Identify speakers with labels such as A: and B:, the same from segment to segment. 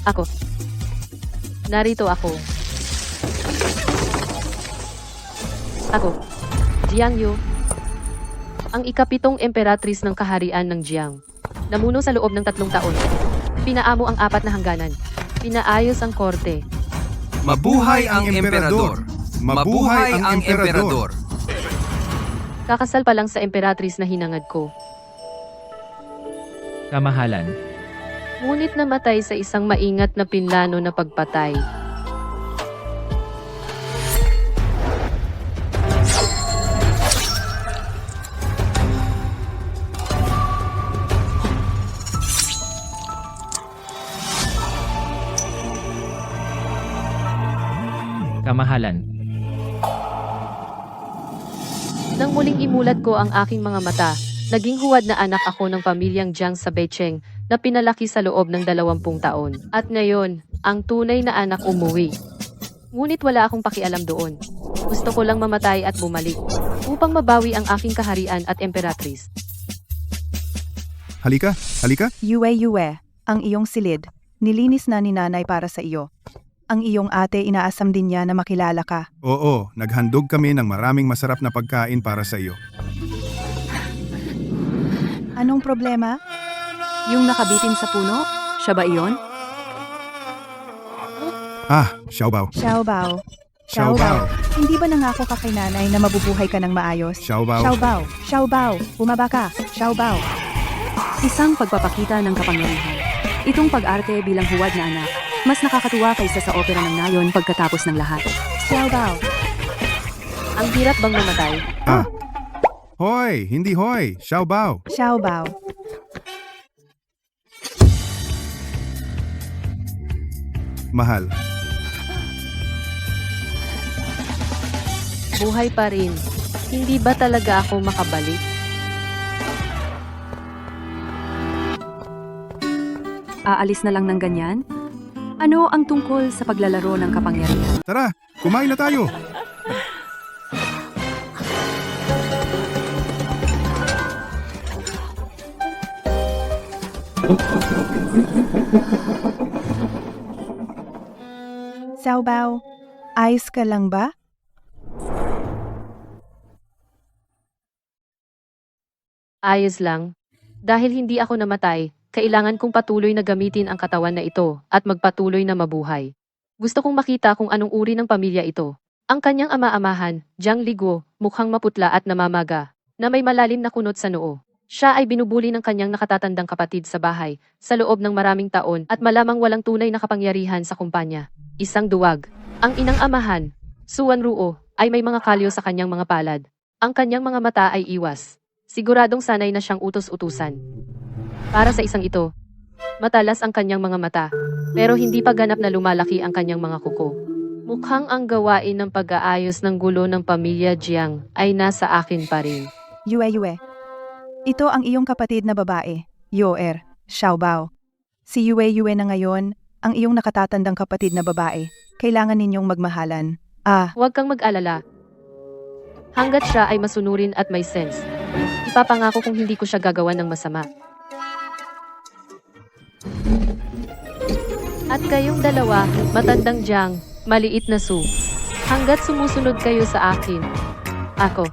A: Ako. Narito ako. Ako. Jiang Yu. Ang ikapitong emperatris ng kaharian ng Jiang. Namuno sa loob ng 3 taon. Pinaamo ang 4 na hangganan. Pinaayos ang korte.
B: Mabuhay ang emperador! Mabuhay ang emperador!
A: Kakasal pa lang sa emperatris na hinangad ko.
C: Kamahalan.
A: Ngunit namatay sa isang maingat na pinlano na pagpatay.
C: Kamahalan.
A: Nang muling imulat ko ang aking mga mata, naging huwad na anak ako ng pamilyang Jiang sa Beicheng na pinalaki sa loob ng 20 taon. At ngayon, ang tunay na anak umuwi. Ngunit wala akong pakialam doon. Gusto ko lang mamatay at bumalik upang mabawi ang aking kaharian at emperatris.
D: Halika, halika.
E: Yue, ang iyong silid, nilinis na ni nanay para sa iyo. Ang iyong ate inaasam din niya na makilala ka.
D: Oo, naghandog kami ng maraming masarap na pagkain para sa iyo.
E: Anong problema?
F: Yung nakabitin sa puno? Siya ba iyon?
D: Ah, Xiaobao.
E: Xiaobao.
D: Xiaobao.
E: Hindi ba nangako ka kay nanay na mabubuhay ka ng maayos?
D: Xiaobao.
E: Xiaobao, bumaba ka. Xiaobao.
F: Isang pagpapakita ng kapangyarihan. Itong pag-arte bilang huwad na anak, mas nakakatuwa kaysa sa opera ng nayon pagkatapos ng lahat.
E: Xiaobao.
A: Ang hirap bang mamatay?
D: Ah. Hoy, hindi hoy. Xiaobao.
E: Xiaobao.
D: Mahal.
A: Buhay pa rin. Hindi ba talaga ako makabalik?
F: Aalis na lang ng ganyan? Ano ang tungkol sa paglalaro ng kapangyarihan?
D: Tara, kumain na tayo.
E: Xiaobao, ayos ka lang ba?
A: Ayos lang. Dahil hindi ako namatay, kailangan kong patuloy na gamitin ang katawan na ito at magpatuloy na mabuhay. Gusto kong makita kung anong uri ng pamilya ito. Ang kanyang ama-amahan, Jiang Liguo, mukhang maputla at namamaga, na may malalim na kunot sa noo. Siya ay binubuli ng kanyang nakatatandang kapatid sa bahay, sa loob ng maraming taon at malamang walang tunay na kapangyarihan sa kumpanya. Isang duwag. Ang inang amahan, Suan Ruo, ay may mga kalyo sa kanyang mga palad. Ang kanyang mga mata ay iwas. Siguradong sanay na siyang utos-utusan. Para sa isang ito, matalas ang kanyang mga mata, pero hindi pa ganap na lumalaki ang kanyang mga kuko. Mukhang ang gawain ng pag-aayos ng gulo ng pamilya Jiang ay nasa akin pa rin.
E: Yue. Ito ang iyong kapatid na babae, Yoer, Xiaobao. Si Yue na ngayon, ang iyong nakatatandang kapatid na babae. Kailangan ninyong magmahalan.
A: Huwag kang mag-alala. Hanggat siya ay masunurin at may sense, ipapangako kong hindi ko siya gagawan ng masama. At kayong dalawa, matandang Jiang, maliit na Su, hanggat sumusunod kayo sa akin, ako,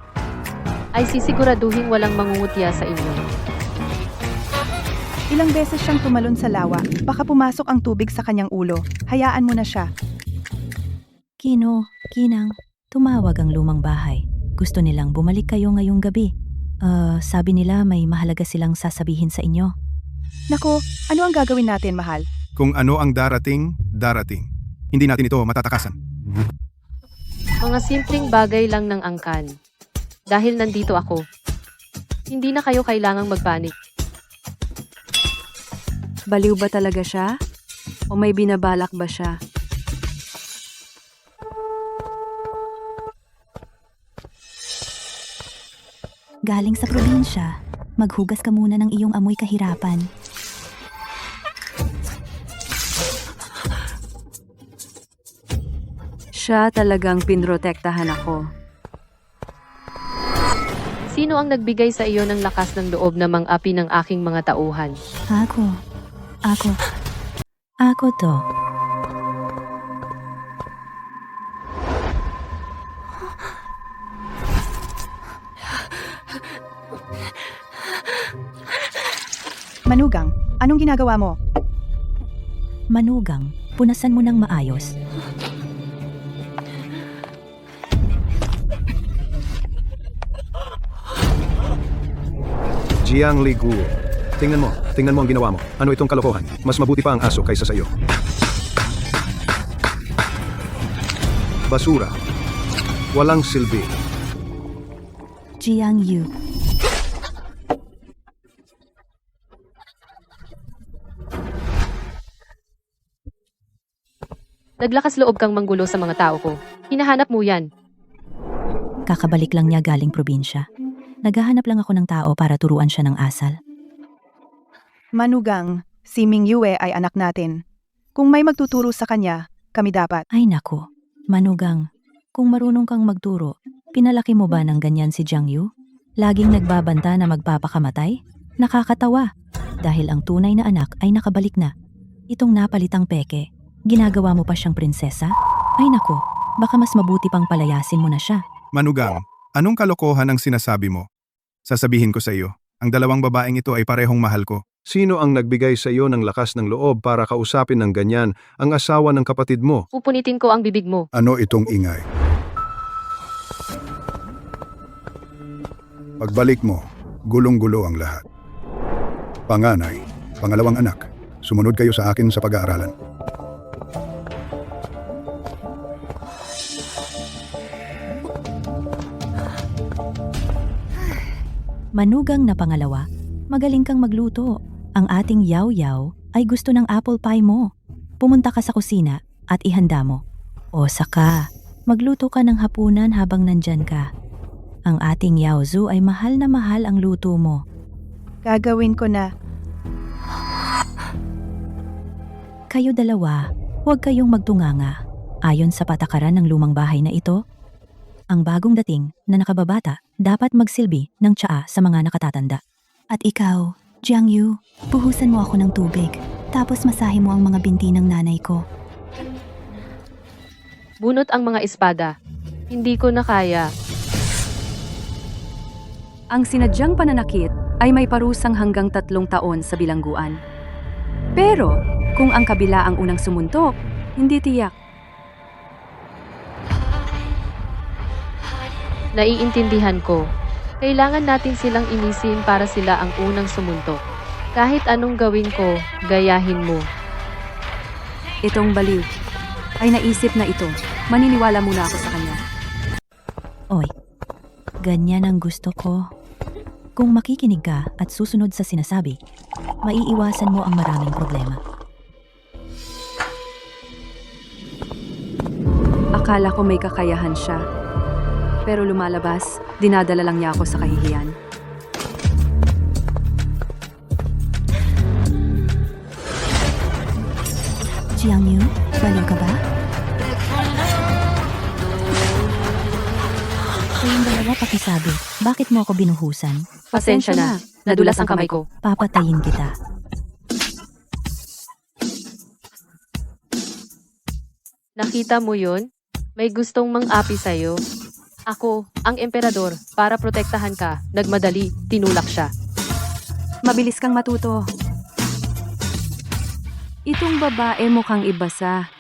A: ay sisiguraduhin walang mangungutya sa inyo.
E: Ilang beses siyang tumalon sa lawa, baka pumasok ang tubig sa kanyang ulo. Hayaan mo na siya.
G: Kinang, tumawag ang lumang bahay. Gusto nilang bumalik kayo ngayong gabi. Sabi nila may mahalaga silang sasabihin sa inyo.
E: Nako, ano ang gagawin natin, mahal?
D: Kung ano ang darating, darating. Hindi natin ito matatakasan.
A: Mga simpleng bagay lang ng angkan. Dahil nandito ako. Hindi na kayo kailangang magpanik.
F: Baliw ba talaga siya? O may binabalak ba siya?
G: Galing sa probinsya, maghugas ka muna ng iyong amoy kahirapan.
F: Siya talagang pinrotektahan ako.
A: Sino ang nagbigay sa iyo ng lakas ng loob na mang-api ng aking mga tauhan?
G: Ako. Ako to.
E: Manugang, anong ginagawa mo?
G: Manugang, punasan mo ng maayos.
D: Jiang Li Guo. Tingnan mo ang ginawa mo. Ano itong kalokohan? Mas mabuti pa ang aso kaysa sa iyo. Basura. Walang silbi.
G: Jiang Yu.
A: Naglakas loob kang manggulo sa mga tao ko. Hinahanap mo yan.
G: Kakabalik lang niya galing probinsya. Naghahanap lang ako ng tao para turuan siya ng asal.
E: Manugang, si Ming Yue ay anak natin. Kung may magtuturo sa kanya, kami dapat.
G: Ay naku, Manugang, kung marunong kang magturo, pinalaki mo ba ng ganyan si Jiang Yu? Laging nagbabanta na magpapakamatay? Nakakatawa, dahil ang tunay na anak ay nakabalik na. Itong napalitang peke, ginagawa mo pa siyang prinsesa? Ay naku, baka mas mabuti pang palayasin mo na siya.
D: Manugang, anong kalokohan ang sinasabi mo? Sasabihin ko sa iyo, ang dalawang babaeng ito ay parehong mahal ko. Sino ang nagbigay sa iyo ng lakas ng loob para kausapin ng ganyan ang asawa ng kapatid mo?
A: Pupunitin ko ang bibig mo.
D: Ano itong ingay? Pagbalik mo, gulong-gulo ang lahat. Panganay, pangalawang anak, sumunod kayo sa akin sa pag-aaralan.
G: Manugang na pangalawa, magaling kang magluto. Ang ating yaw-yaw ay gusto ng apple pie mo. Pumunta ka sa kusina at ihanda mo. O saka, magluto ka ng hapunan habang nandyan ka. Ang ating yaozu ay mahal na mahal ang luto mo.
E: Gagawin ko na.
G: Kayo dalawa, huwag kayong magtunganga. Ayon sa patakaran ng lumang bahay na ito, ang bagong dating na nakababata dapat magsilbi ng tsaa sa mga nakatatanda. At ikaw, Jiang Yu, buhusan mo ako ng tubig, tapos masahe mo ang mga binti ng nanay ko.
A: Bunot ang mga espada. Hindi ko na kaya.
F: Ang sinadyang pananakit ay may parusang hanggang 3 taon sa bilangguan. Pero kung ang kabila ang unang sumuntok, hindi tiyak.
A: Naiintindihan ko. Kailangan natin silang inisin para sila ang unang sumuntok. Kahit anong gawin ko, gayahin mo.
F: Itong baliw ay naisip na ito. Maniniwala muna ako sa kanya.
G: Oy, ganyan ang gusto ko. Kung makikinig ka at susunod sa sinasabi, maiiwasan mo ang maraming problema.
F: Akala ko may kakayahan siya. Pero lumalabas, dinadala lang niya ako sa kahihiyan.
G: Jiang Yu, baliw ka ba? Kayong dalawa pakisabi, bakit mo ako binuhusan?
A: Pasensya na. Nadulas ang kamay ko.
G: Papatayin kita.
A: Nakita mo yun? May gustong mang-api sa'yo. Ako, ang emperador, para protektahan ka. Nagmadali, tinulak siya.
F: Mabilis kang matuto. Itong babae mukhang ibasa.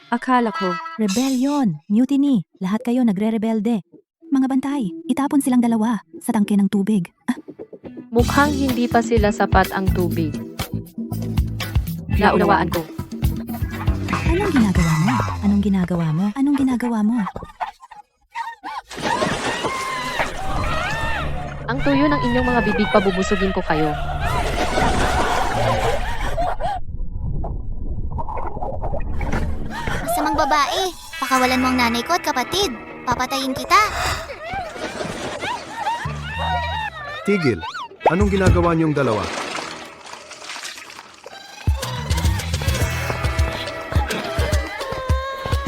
F: Akala ko,
G: Rebellion, mutiny, lahat kayo nagre-rebelde. Mga bantay, itapon silang dalawa sa tangke ng tubig.
A: Mukhang hindi pa sila sapat ang tubig. Naunawaan ko.
G: Anong ginagawa mo? Anong ginagawa mo? Anong ginagawa mo?
A: Ang tuyo ng inyong mga bibig, pabubusugin ko kayo.
H: Masamang babae, pakawalan mo ang nanay ko at kapatid. Papatayin kita.
D: Tigil, anong ginagawa niyong dalawa?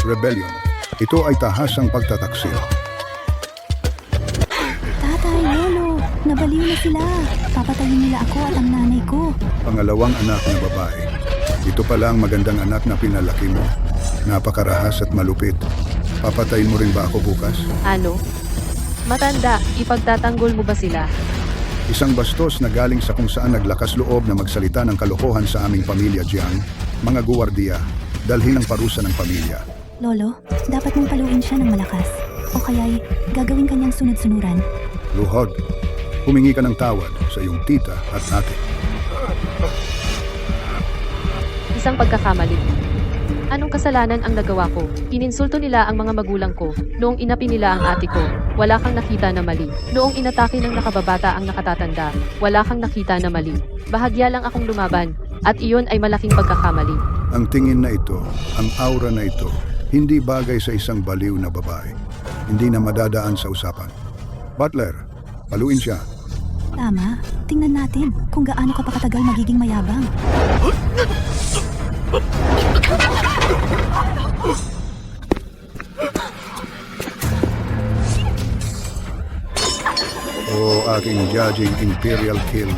I: Rebellion. Ito ay tahasang pagtataksil.
G: Tatay, Lolo, nabaliw na sila. Papatayin nila ako at ang nanay ko.
I: Pangalawang anak na babae. Ito pala ang magandang anak na pinalaki mo. Napakarahas at malupit. Papatayin mo rin ba ako bukas?
A: Ano? Matanda, ipagtatanggol mo ba sila?
I: Isang bastos na galing sa kung saan naglakas loob na magsalita ng kalokohan sa aming pamilya, Jiang. Mga guwardiya, dalhin ang parusa ng pamilya.
G: Lolo, dapat mong paluin siya ng malakas. O kaya'y gagawin kanyang sunod-sunuran.
I: Luhod, humingi ka ng tawad sa iyong tita at ate.
A: Isang pagkakamali. Anong kasalanan ang nagawa ko? Ininsulto nila ang mga magulang ko. Noong inapi nila ang ate ko, wala kang nakita na mali. Noong inatake ng nakababata ang nakatatanda, wala kang nakita na mali. Bahagya lang akong lumaban, at iyon ay malaking pagkakamali.
I: Ang tingin na ito, ang aura na ito, hindi bagay sa isang baliw na babae. Hindi na madadaan sa usapan. Butler, paluin siya.
G: Tama, tingnan natin kung gaano ka pa katagal magiging mayabang.
I: O aking judging imperial kill.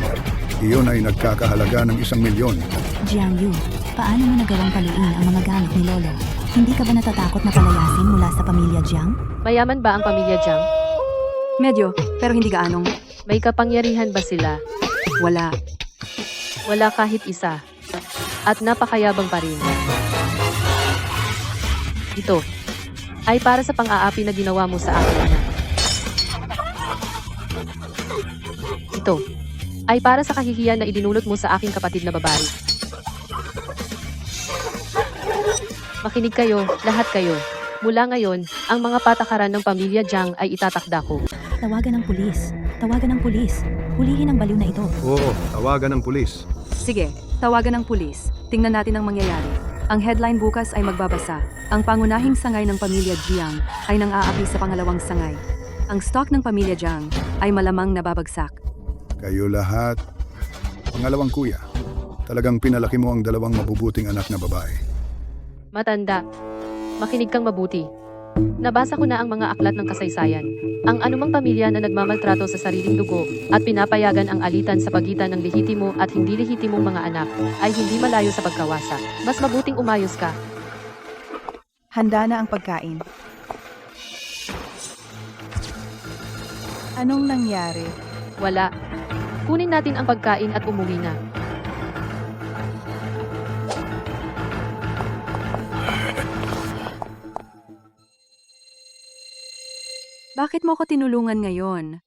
I: Iyon ay nagkakahalaga ng 1,000,000.
G: Jiang Yu, paano mo nagawang paluin ang mga gamit ni Lolo? Hindi ka ba natatakot na palayasin mula sa pamilya Jiang?
A: Mayaman ba ang pamilya Jiang?
F: Medyo, pero hindi gaanong.
A: May kapangyarihan ba sila?
F: Wala.
A: Wala kahit isa. At napakayabang pa rin. Ito ay para sa pang-aapi na ginawa mo sa akin, anak. Ito ay para sa kahihiyan na idinulot mo sa aking kapatid na babae. Makinig kayo, lahat kayo. Mula ngayon, ang mga patakaran ng pamilya Jiang ay itatakda ko.
G: Tawagan ng pulis. Tawagan ng pulis. Hulihin ang baliw na ito.
D: Oo, tawagan ng pulis.
F: Sige, tawagan ng pulis. Tingnan natin ang mangyayari. Ang headline bukas ay magbabasa. Ang pangunahing sangay ng pamilya Jiang ay nang-aapi sa pangalawang sangay. Ang stock ng pamilya Jiang ay malamang nababagsak.
I: Kayo lahat. Pangalawang kuya, talagang pinalaki mo ang dalawang mabubuting anak na babae.
A: Matanda, makinig kang mabuti. Nabasa ko na ang mga aklat ng kasaysayan. Ang anumang pamilya na nagmamaltrato sa sariling dugo at pinapayagan ang alitan sa pagitan ng lehitimo at hindi lehitimong mga anak ay hindi malayo sa pagkawasak. Mas mabuting umayos ka.
E: Handa na ang pagkain. Anong nangyari?
A: Wala. Kunin natin ang pagkain at umuwi na.
F: Bakit mo ko tinulungan ngayon?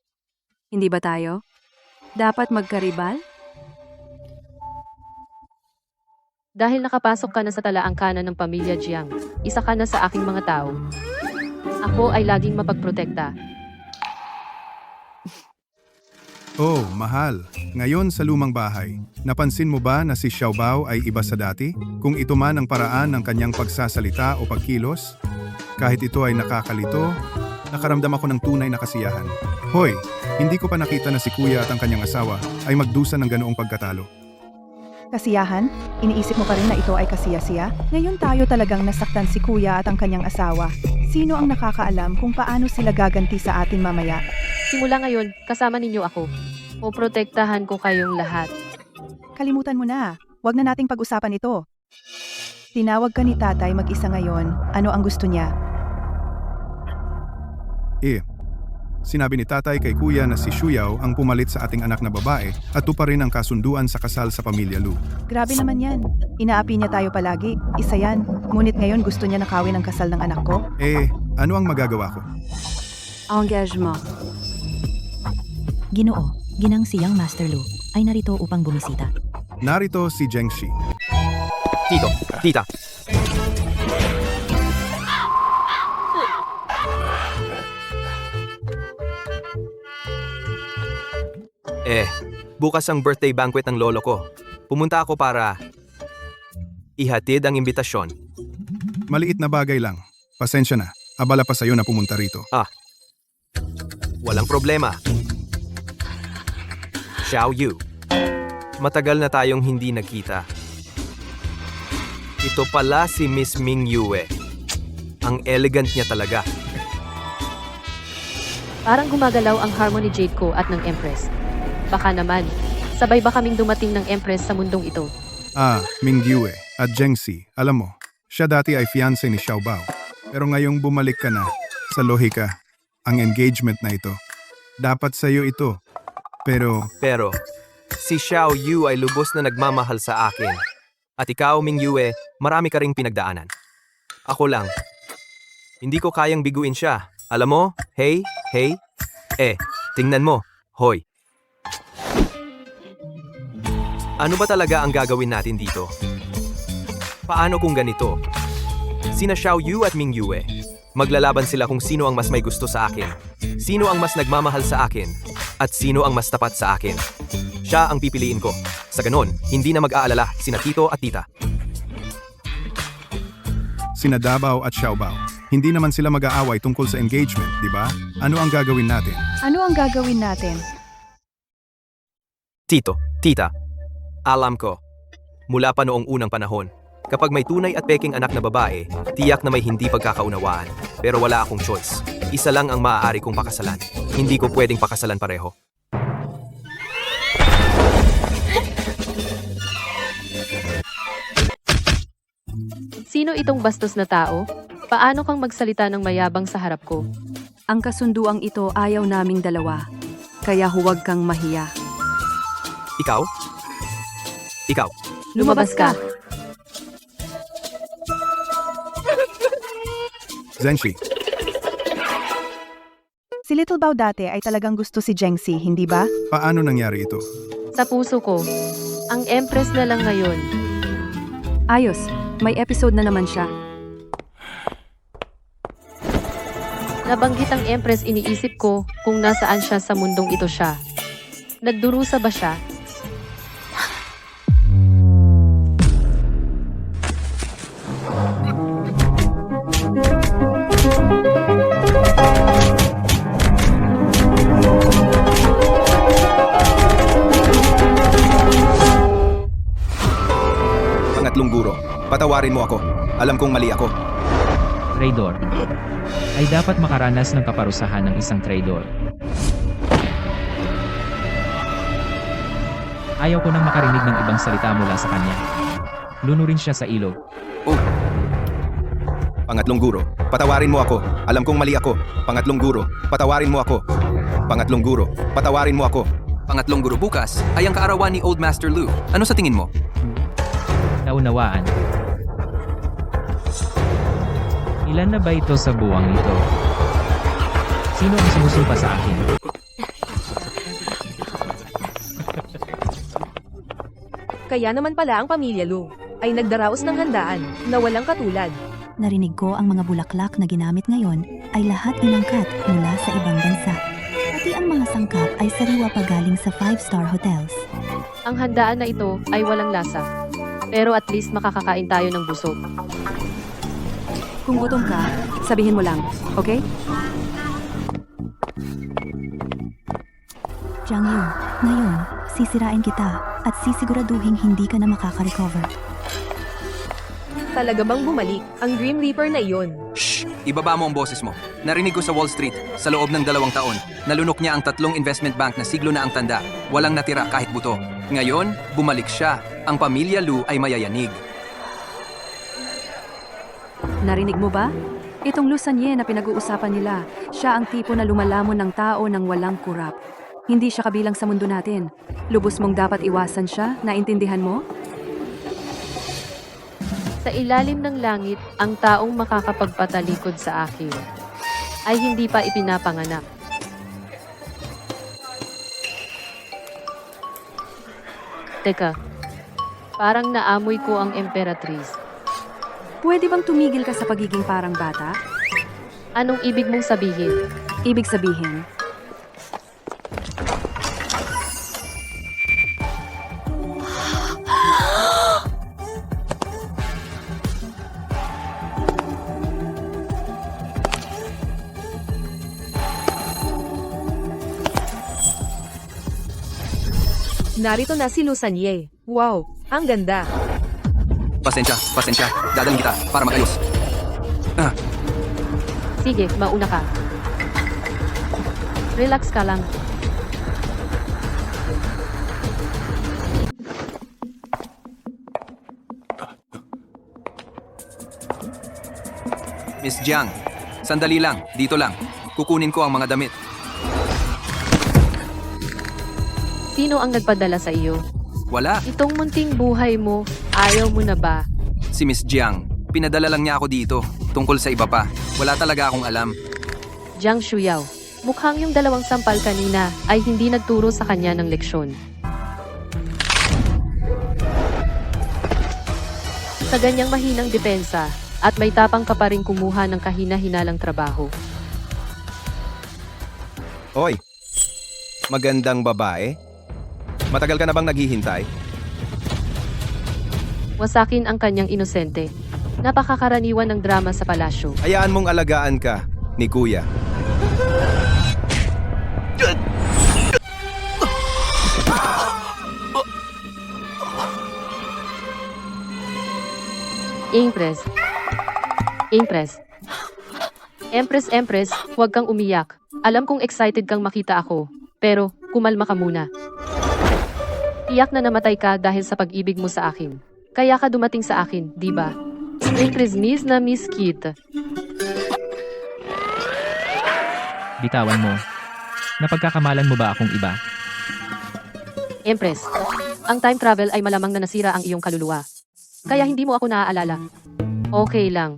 F: Hindi ba tayo? Dapat magkaribal?
A: Dahil nakapasok ka na sa talaang kanan ng pamilya Jiang, isa ka na sa aking mga tao. Ako ay laging mapagprotekta.
D: Oh, mahal. Ngayon sa lumang bahay, napansin mo ba na si Xiaobao ay iba sa dati? Kung ito man ang paraan ng kanyang pagsasalita o pagkilos, kahit ito ay nakakalito, nakaramdam ako ng tunay na kasiyahan. Hoy, hindi ko pa nakita na si kuya at ang kanyang asawa ay magdusa ng ganoong pagkatalo.
E: Kasiyahan? Iniisip mo pa rin na ito ay kasiyasiya? Ngayon tayo talagang nasaktan si kuya at ang kanyang asawa. Sino ang nakakaalam kung paano sila gaganti sa atin mamaya?
A: Simula ngayon, kasama ninyo ako. Poprotektahan ko kayong lahat.
E: Kalimutan mo na. Huwag na nating pag-usapan ito. Tinawag ka ni tatay mag-isa ngayon. Ano ang gusto niya?
D: Sinabi ni tatay kay kuya na si Shuyao ang pumalit sa ating anak na babae at tuparin ang kasunduan sa kasal sa pamilya Lu.
E: Grabe naman yan. Inaapi niya tayo palagi. Isa yan. Ngunit ngayon gusto niya nakawin ang kasal ng anak ko?
D: Ano ang magagawa ko?
F: Engagement.
G: Ginoo, ginang siyang Master Lu ay narito upang bumisita.
D: Narito si Zhengxi.
B: Tito, tita. Bukas ang birthday banquet ng lolo ko. Pumunta ako para ihatid ang imbitasyon.
D: Maliit na bagay lang. Pasensya na. Abala pa sa'yo na pumunta rito.
B: Walang problema. Xiao Yu. Matagal na tayong hindi nagkita. Ito pala si Miss Ming Yue. Ang elegant niya talaga.
A: Parang gumagalaw ang harmony jade ko at ng Empress. Baka naman, sabay ba kaming dumating ng Empress sa mundong ito?
D: Ming Yue. At Jengsi, alam mo, siya dati ay fiancé ni Xiaobao. Pero ngayong bumalik ka na, sa lohika, ang engagement na ito. Dapat sa'yo ito. Pero,
B: Pero, si Xiao Yu ay lubos na nagmamahal sa akin. At ikaw, Ming Yue, marami ka ring pinagdaanan. Ako lang. Hindi ko kayang biguin siya. Alam mo, hey, tingnan mo, hoy. Ano ba talaga ang gagawin natin dito? Paano kung ganito? Sina Xiao Yu at Ming Yue. Maglalaban sila kung sino ang mas may gusto sa akin, sino ang mas nagmamahal sa akin, at sino ang mas tapat sa akin. Siya ang pipiliin ko. Sa ganon, hindi na mag-aalala sina Tito at Tita.
D: sina Davao at Xiaobao. Hindi naman sila mag-aaway tungkol sa engagement, di ba? Ano ang gagawin natin?
E: Ano ang gagawin natin?
B: Tito, Tita, alam ko. Mula pa noong unang panahon, kapag may tunay at peking anak na babae, tiyak na may hindi pagkakaunawaan. Pero wala akong choice. Isa lang ang maaari kong pakasalan. Hindi ko pwedeng pakasalan pareho.
A: Sino itong bastos na tao? Paano kang magsalita ng mayabang sa harap ko?
F: Ang kasunduang ito ayaw naming dalawa. Kaya huwag kang mahiya.
B: Ikaw? Ikaw.
A: Lumabas ka!
D: Zenshi,
E: Si Little Bao dati ay talagang gusto si Jengsi, hindi ba?
D: paano nangyari ito?
A: Sa puso ko. Ang Empress na lang ngayon.
F: Ayos, may episode na naman siya.
A: Nabanggit ang Empress, iniisip ko kung nasaan siya sa mundong ito siya. Nagdurusa ba siya?
B: Pangatlong guro, patawarin mo ako. Alam kong mali ako.
C: Traidor. Ay dapat makaranas ng kaparusahan ng isang traidor. Ayaw ko nang makarinig ng ibang salita mula sa kanya. Lunurin siya sa ilog.
B: Oh. Pangatlong guro, patawarin mo ako. Alam kong mali ako. Pangatlong guro, patawarin mo ako. Pangatlong guro, patawarin mo ako. Pangatlong guro, bukas ay ang kaarawan ni Old Master Lu. Ano sa tingin mo?
C: Naunawaan. Ilan na ba ito sa buwang ito? Sino ang sumusulpa sa akin?
J: Kaya naman pala ang pamilya Lu ay nagdaraos ng handaan na walang katulad.
G: Narinig ko ang mga bulaklak na ginamit ngayon ay lahat inangkat mula sa ibang bansa. Pati ang mga sangkap ay sariwa pa galing sa 5-star hotels.
A: Ang handaan na ito ay walang lasa. Pero at least makakakain tayo ng busog.
F: Kung gutom ka, sabihin mo lang, okay?
G: Jiang Yu, ngayon, sisirain kita at sisiguraduhin hindi ka na makaka-recover.
J: Talaga bang bumalik ang Grim Reaper na iyon?
B: Shh! Ibaba mo ang boses mo. Narinig ko sa Wall Street, sa loob ng 2 taon, nalunok niya ang 3 investment bank na siglo na ang tanda. Walang natira kahit buto. Ngayon, bumalik siya. Ang pamilya Lu ay mayayanig.
F: Narinig mo ba? Itong Lu Sanye na pinag-uusapan nila, siya ang tipo na lumalamon ng tao nang walang kurap. Hindi siya kabilang sa mundo natin. Lubos mong dapat iwasan siya, naintindihan mo?
A: Sa ilalim ng langit, ang taong makakapagpatalikod sa akin ay hindi pa ipinapanganak. Teka, parang naamoy ko ang Emperatriz.
F: Pwede bang tumigil ka sa pagiging parang bata?
A: Anong ibig mong sabihin?
F: Ibig sabihin,
J: Narito na si Lu Sanye. Wow, ang ganda.
B: Pasensya. Dadalhin kita para magayos.
A: Sige, mauna ka. Relax ka lang.
B: Miss Jiang, sandali lang, dito lang. Kukunin ko ang mga damit.
A: Sino ang nagpadala sa iyo?
B: Wala,
A: Itong munting buhay mo, ayaw mo na ba?
B: si Miss Jiang. Pinadala lang niya ako dito, tungkol sa iba pa. Wala talaga akong alam.
A: Jiang Shuyao, mukhang yung dalawang sampal kanina ay hindi nagturo sa kanya ng leksyon. Sa ganyang mahinang depensa, at may tapang ka pa rin kumuha ng kahina-hinalang trabaho.
D: Hoy, magandang babae. Matagal ka na bang naghihintay?
A: Wasakin ang kanyang inosente. Napakakaraniwan ng drama sa palasyo.
D: Hayaan mong alagaan ka ni Kuya.
A: Empress. Empress. Empress, huwag kang umiyak. Alam kong excited kang makita ako. Pero, kumalma ka muna. Iyak na namatay ka dahil sa pag-ibig mo sa akin. Kaya ka dumating sa akin, di ba? Empress miss na miss kita.
C: Bitawan mo. Napagkakamalan mo ba akong iba?
A: Empress, ang time travel ay malamang na nasira ang iyong kaluluwa. Kaya hindi mo ako naaalala. Okay lang.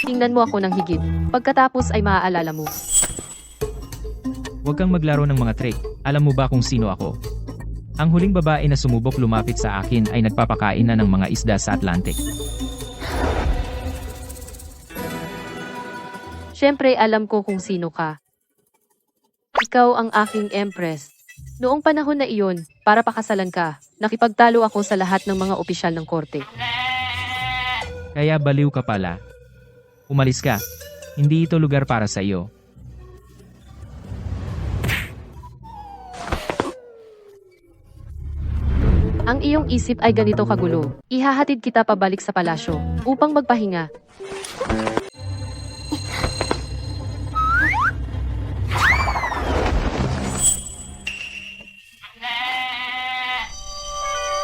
A: Tingnan mo ako ng higit. Pagkatapos ay maaalala mo.
C: Huwag kang maglaro ng mga trick. Alam mo ba kung sino ako? Ang huling babae na sumubok lumapit sa akin ay nagpapakain na ng mga isda sa Atlantic.
A: Siyempre alam ko kung sino ka. Ikaw ang aking empress. Noong panahon na iyon, para pakasalan ka, nakipagtalo ako sa lahat ng mga opisyal ng korte.
C: Kaya baliw ka pala. Umalis ka. Hindi ito lugar para sa iyo.
A: Ang iyong isip ay ganito kagulo. Ihahatid kita pabalik sa palasyo upang magpahinga.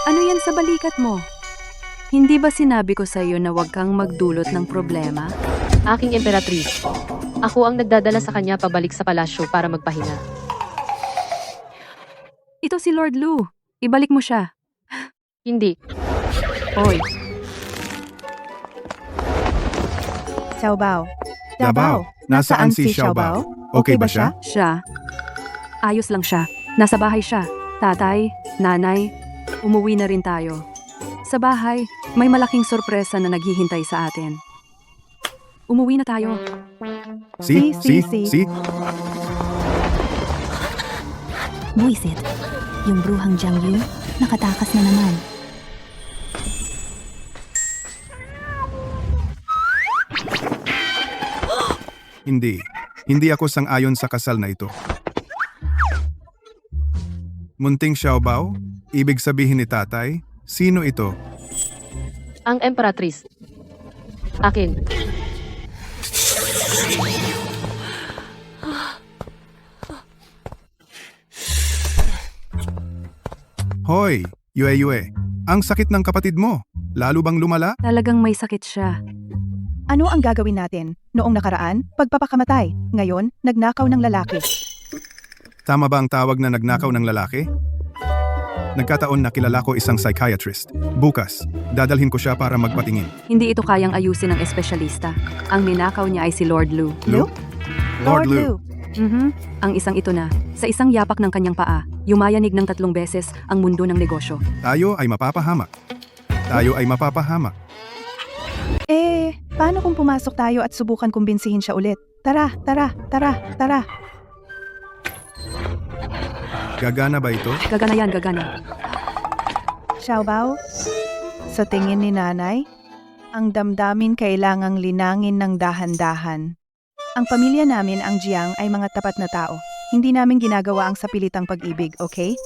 F: Ano yan sa balikat mo? Hindi ba sinabi ko sa iyo na huwag kang magdulot ng problema?
A: Aking emperatrice. Ako ang nagdadala sa kanya pabalik sa palasyo para magpahinga.
F: Ito si Lord Lu. Ibalik mo siya.
A: Hindi.
F: Hoy,
E: Xiaobao.
D: Davao, nasaan si Xiaobao? Okay ba siya?
F: siya. Ayos lang siya. Nasa bahay siya. Tatay, nanay, umuwi na rin tayo. Sa bahay, may malaking sorpresa na naghihintay sa atin. Umuwi na tayo.
D: Si.
G: Buisit, yung bruhang Jiang Yu, nakatakas na naman.
D: Hindi ako sang-ayon sa kasal na ito. Munting Xiaobao? Ibig sabihin ni tatay? Sino ito?
A: Ang emperatrice. Akin.
D: Hoy, Yue. Ang sakit ng kapatid mo. Lalo bang lumala?
F: Talagang may sakit siya.
E: Ano ang gagawin natin? Noong nakaraan, pagpapakamatay. Ngayon, nagnakaw ng lalaki.
D: Tama ba ang tawag na nagnakaw ng lalaki? Nagkataon na kilala ko isang psychiatrist. Bukas, dadalhin ko siya para magpatingin.
F: Hindi ito kayang ayusin ng espesyalista. Ang ninakaw niya ay si Lord Lu.
D: Lu? Lord Lu.
F: Ang isang ito na, sa isang yapak ng kanyang paa, yumayanig ng 3 beses ang mundo ng negosyo.
D: Tayo ay mapapahamak.
E: Paano kung pumasok tayo at subukan kumbinsihin siya ulit? Tara.
D: Gagana ba ito?
F: Gagana yan, gagana.
E: Xiaobao, sa tingin ni nanay, ang damdamin kailangang linangin ng dahan-dahan. Ang pamilya namin, ang Jiang, ay mga tapat na tao. Hindi namin ginagawa ang sapilitang pag-ibig, okay?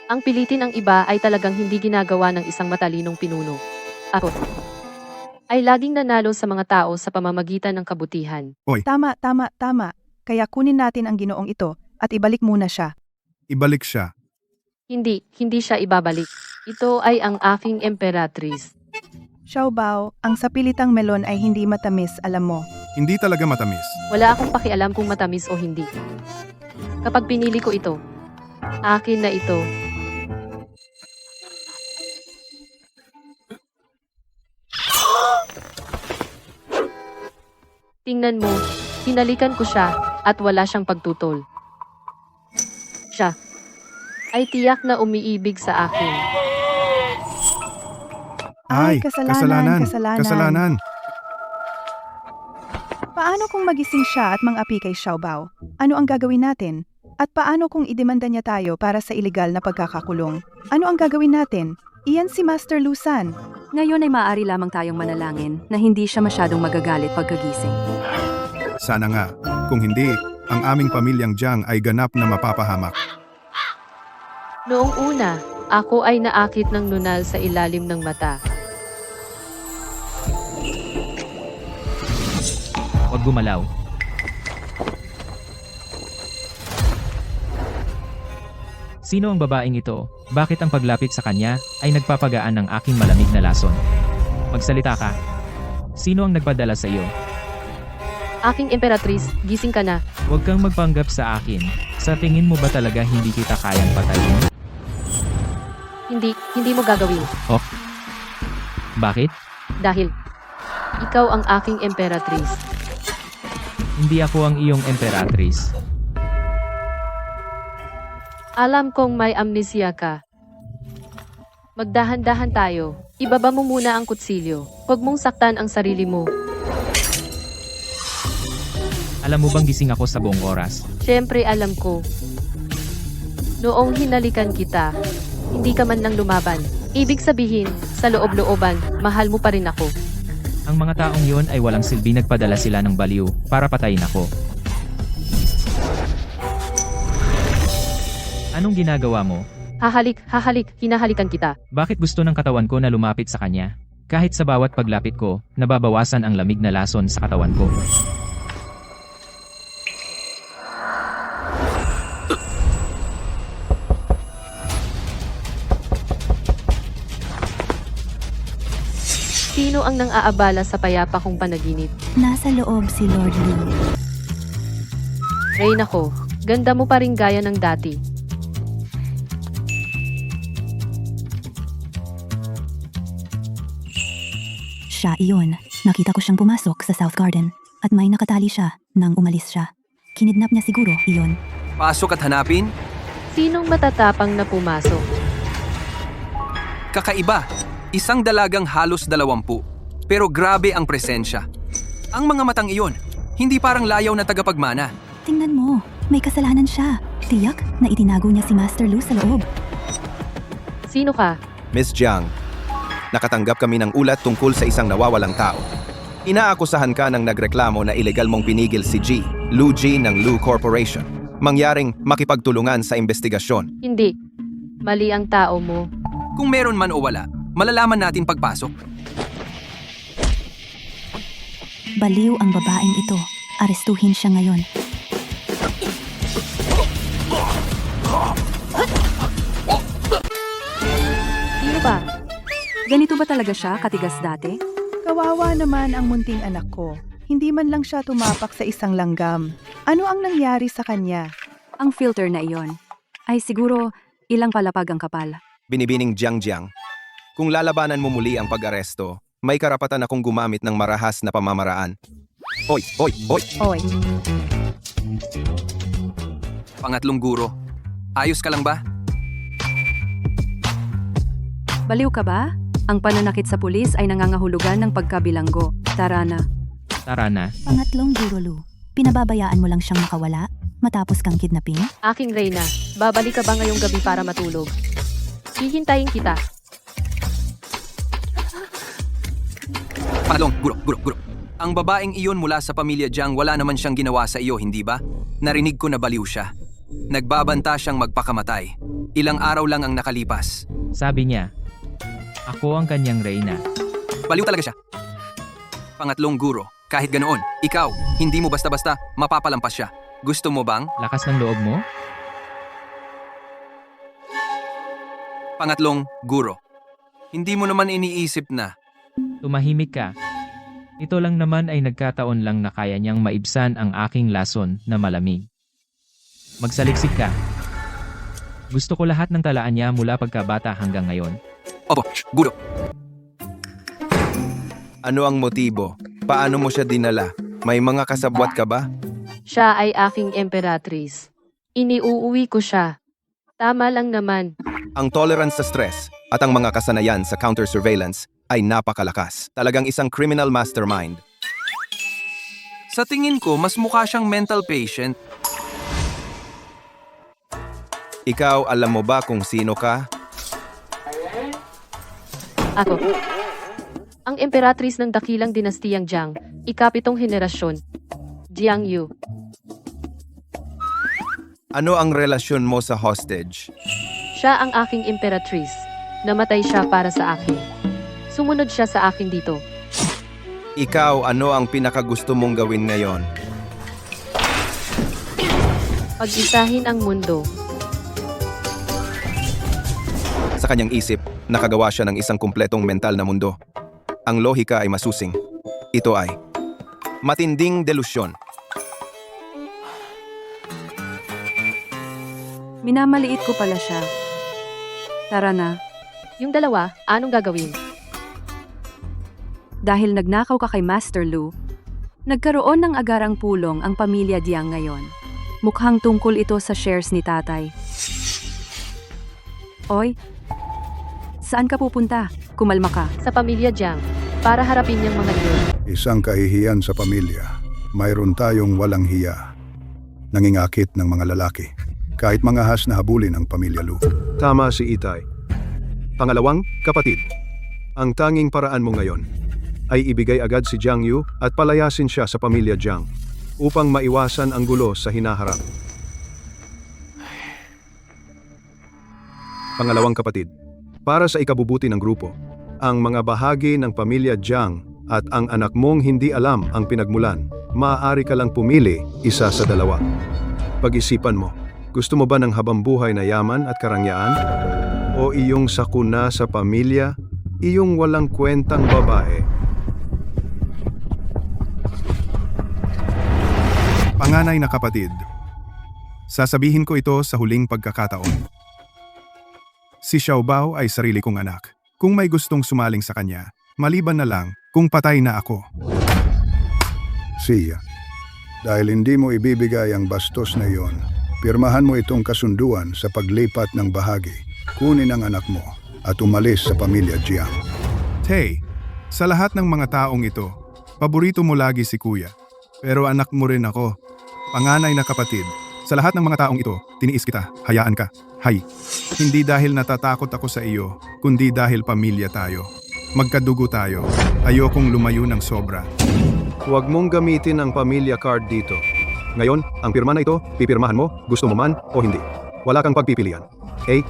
A: Ang pilitin ang iba ay talagang hindi ginagawa ng isang matalinong pinuno. Ako ay laging nanalo sa mga tao sa pamamagitan ng kabutihan.
E: Tama. Kaya kunin natin ang ginoong ito at ibalik muna siya.
D: Ibalik siya.
A: Hindi siya ibabalik. Ito ay ang aking emperatrice.
E: Xiaobao, ang sapilitang melon ay hindi matamis, alam mo.
D: Hindi talaga matamis.
A: Wala akong pakialam kung matamis o hindi. Kapag pinili ko ito, akin na ito. Tingnan mo, hinalikan ko siya at wala siyang pagtutol. Siya ay tiyak na umiibig sa akin.
E: Ay, kasalanan.
D: Kasalanan.
E: Paano kung magising siya at mang-api kay Xiaobao? Ano ang gagawin natin? At paano kung idemanda niya tayo para sa ilegal na pagkakakulong? Ano ang gagawin natin? Iyan si Master Lusan.
F: Ngayon ay maaari lamang tayong manalangin na hindi siya masyadong magagalit pagkagising.
D: Sana nga. Kung hindi, ang aming pamilyang Jiang ay ganap na mapapahamak.
A: Noong una, ako ay naakit ng nunal sa ilalim ng mata.
C: Huwag gumalaw. Sino ang babaeng ito? Bakit ang paglapit sa kanya ay nagpapagaan ng aking malamig na lason? Magsalita ka. Sino ang nagpadala sa iyo?
A: Aking Emperatrice, gising ka na.
C: Huwag kang magpanggap sa akin. Sa tingin mo ba talaga hindi kita kayang patayin?
A: Hindi mo gagawin.
C: Bakit?
A: Dahil, ikaw ang aking Emperatrice.
C: Hindi ako ang iyong emperatrice.
A: Alam kong may amnesia ka. Magdahan-dahan tayo. Ibaba mo muna ang kutsilyo. Huwag mong saktan ang sarili mo.
C: Alam mo bang gising ako sa buong oras?
A: Siyempre alam ko. Noong hinalikan kita, hindi ka man lang lumaban. Ibig sabihin, sa loob-looban, mahal mo pa rin ako.
C: Ang mga taong yon ay walang silbi, nagpadala sila ng baliw para patayin ako. Anong ginagawa mo?
A: Hahalik, hinahalikan kita.
C: Bakit gusto ng katawan ko na lumapit sa kanya? Kahit sa bawat paglapit ko, nababawasan ang lamig na lason sa katawan ko.
A: Sino ang nang-aabala sa payapa kong panaginip?
G: Nasa loob si Lord Liu.
A: Reyna ko, ganda mo pa rin gaya ng dati.
G: Siya iyon. Nakita ko siyang pumasok sa South Garden at may nakatali siya nang umalis siya. Kinidnap niya siguro iyon.
B: Pasok at hanapin?
A: Sinong matatapang na pumasok?
B: Kakaiba. Isang dalagang halos 20. Pero grabe ang presensya. Ang mga matang iyon, hindi parang layaw na tagapagmana.
G: Tingnan mo, may kasalanan siya. Tiyak na itinago niya si Master Lu sa loob.
A: Sino ka?
D: Miss Jiang, nakatanggap kami ng ulat tungkol sa isang nawawalang tao. Inaakusahan ka ng nagreklamo na ilegal mong pinigil si Lu Ji ng Lu Corporation. Mangyaring makipagtulungan sa investigasyon.
A: Hindi. Mali ang tao mo.
B: Kung meron man o wala, malalaman natin pagpasok.
G: Baliw ang babaeng ito. Arestuhin siya ngayon.
A: Sino ba?
F: Ganito ba talaga siya katigas dati?
E: Kawawa naman ang munting anak ko. Hindi man lang siya tumapak sa isang langgam. Ano ang nangyari sa kanya?
F: Ang filter na iyon ay siguro ilang palapag ang kapal.
D: Binibining Jiang. Kung lalabanan mo muli ang pag-aresto, may karapatan akong gumamit ng marahas na pamamaraan. Oy!
E: Oy,
B: Pangatlong guro, ayos ka lang ba?
F: Baliw ka ba? Ang pananakit sa pulis ay nangangahulugan ng pagkabilanggo. Tara na.
C: Tara na.
G: Pangatlong Guro Lu, pinababayaan mo lang siyang makawala matapos kang kidnapin?
A: Aking Reyna, babalik ka ba ngayong gabi para matulog? Hihintayin kita.
B: Pangatlong guro. Ang babaeng iyon mula sa pamilya Jiang, wala naman siyang ginawa sa iyo, hindi ba? Narinig ko na baliw siya. Nagbabanta siyang magpakamatay. Ilang araw lang ang nakalipas.
C: Sabi niya, ako ang kanyang reyna.
B: Baliw talaga siya. Pangatlong guro, kahit ganoon, ikaw, hindi mo basta-basta mapapalampas siya. Gusto mo bang?
C: Lakas ng loob mo?
B: Pangatlong guro, hindi mo naman iniisip na
C: Tumahimik ka. Ito lang naman ay nagkataon lang na kaya niyang maibsan ang aking lason na malamig. Magsaliksik ka. Gusto ko lahat ng talaan niya mula pagkabata hanggang ngayon.
B: Opo, guro. Ano ang motibo? Paano mo siya dinala? May mga kasabwat ka ba?
A: Siya ay aking emperatrice. Iniuuwi ko siya. Tama lang naman.
B: Ang tolerance sa stress at ang mga kasanayan sa counter-surveillance ay napakalakas. Talagang isang criminal mastermind. Sa tingin ko, mas mukha siyang mental patient. Ikaw, alam mo ba kung sino ka?
A: Ako. Ang emperatrice ng dakilang dinastiyang Jiang, ikapitong henerasyon. Jiang Yu.
B: Ano ang relasyon mo sa hostage?
A: Siya ang aking emperatrice. Namatay siya para sa akin. Sumunod siya sa akin dito.
B: Ikaw, ano ang pinakagusto mong gawin ngayon?
A: Pag-isahin ang mundo.
B: Sa kanyang isip, nakagawa siya ng isang kumpletong mental na mundo. Ang lohika ay masusing. Ito ay matinding delusyon.
F: Minamaliit ko pala siya. Tara na.
A: Yung dalawa, anong gagawin?
F: Dahil nagnakaw ka kay Master Lu, nagkaroon ng agarang pulong ang pamilya Jiang ngayon. Mukhang tungkol ito sa shares ni tatay. Oy, saan ka pupunta? Kumalma ka.
A: Sa pamilya Jiang, para harapin niyang mga iyon.
I: Isang kahihiyan sa pamilya. Mayroon tayong walang hiya. Nangingakit ng mga lalaki. Kahit mga has na habulin ang pamilya Lu.
D: Tama si Itay. Pangalawang, kapatid. Ang tanging paraan mo ngayon ay ibigay agad si Jiang Yu at palayasin siya sa pamilya Jiang upang maiwasan ang gulo sa hinaharap. Pangalawang kapatid, para sa ikabubuti ng grupo, ang mga bahagi ng pamilya Jiang at ang anak mong hindi alam ang pinagmulan, maaari ka lang pumili isa sa dalawa. Pag-isipan mo, gusto mo ba ng habambuhay na yaman at karangyaan? O iyong sakuna sa pamilya, iyong walang kwentang babae?
K: Panganay na kapatid, sasabihin ko ito sa huling pagkakataon. Si Xiaobao ay sarili kong anak. Kung may gustong sumaling sa kanya, maliban na lang kung patay na ako.
I: Siya, dahil hindi mo ibibigay ang bastos na iyon, pirmahan mo itong kasunduan sa paglipat ng bahagi. Kunin ang anak mo at umalis sa pamilya Jiang.
K: Hey, sa lahat ng mga taong ito, paborito mo lagi si Kuya. Pero anak mo rin ako. Panganay na kapatid, sa lahat ng mga taong ito, tiniis kita, hayaan ka. Hay, hindi dahil natatakot ako sa iyo, kundi dahil pamilya tayo. Magkadugo tayo. Ayokong lumayo ng sobra.
D: Huwag mong gamitin ang pamilya card dito. Ngayon, ang pirma na ito, pipirmahan mo, gusto mo man o hindi. Wala kang pagpipilian. Okay?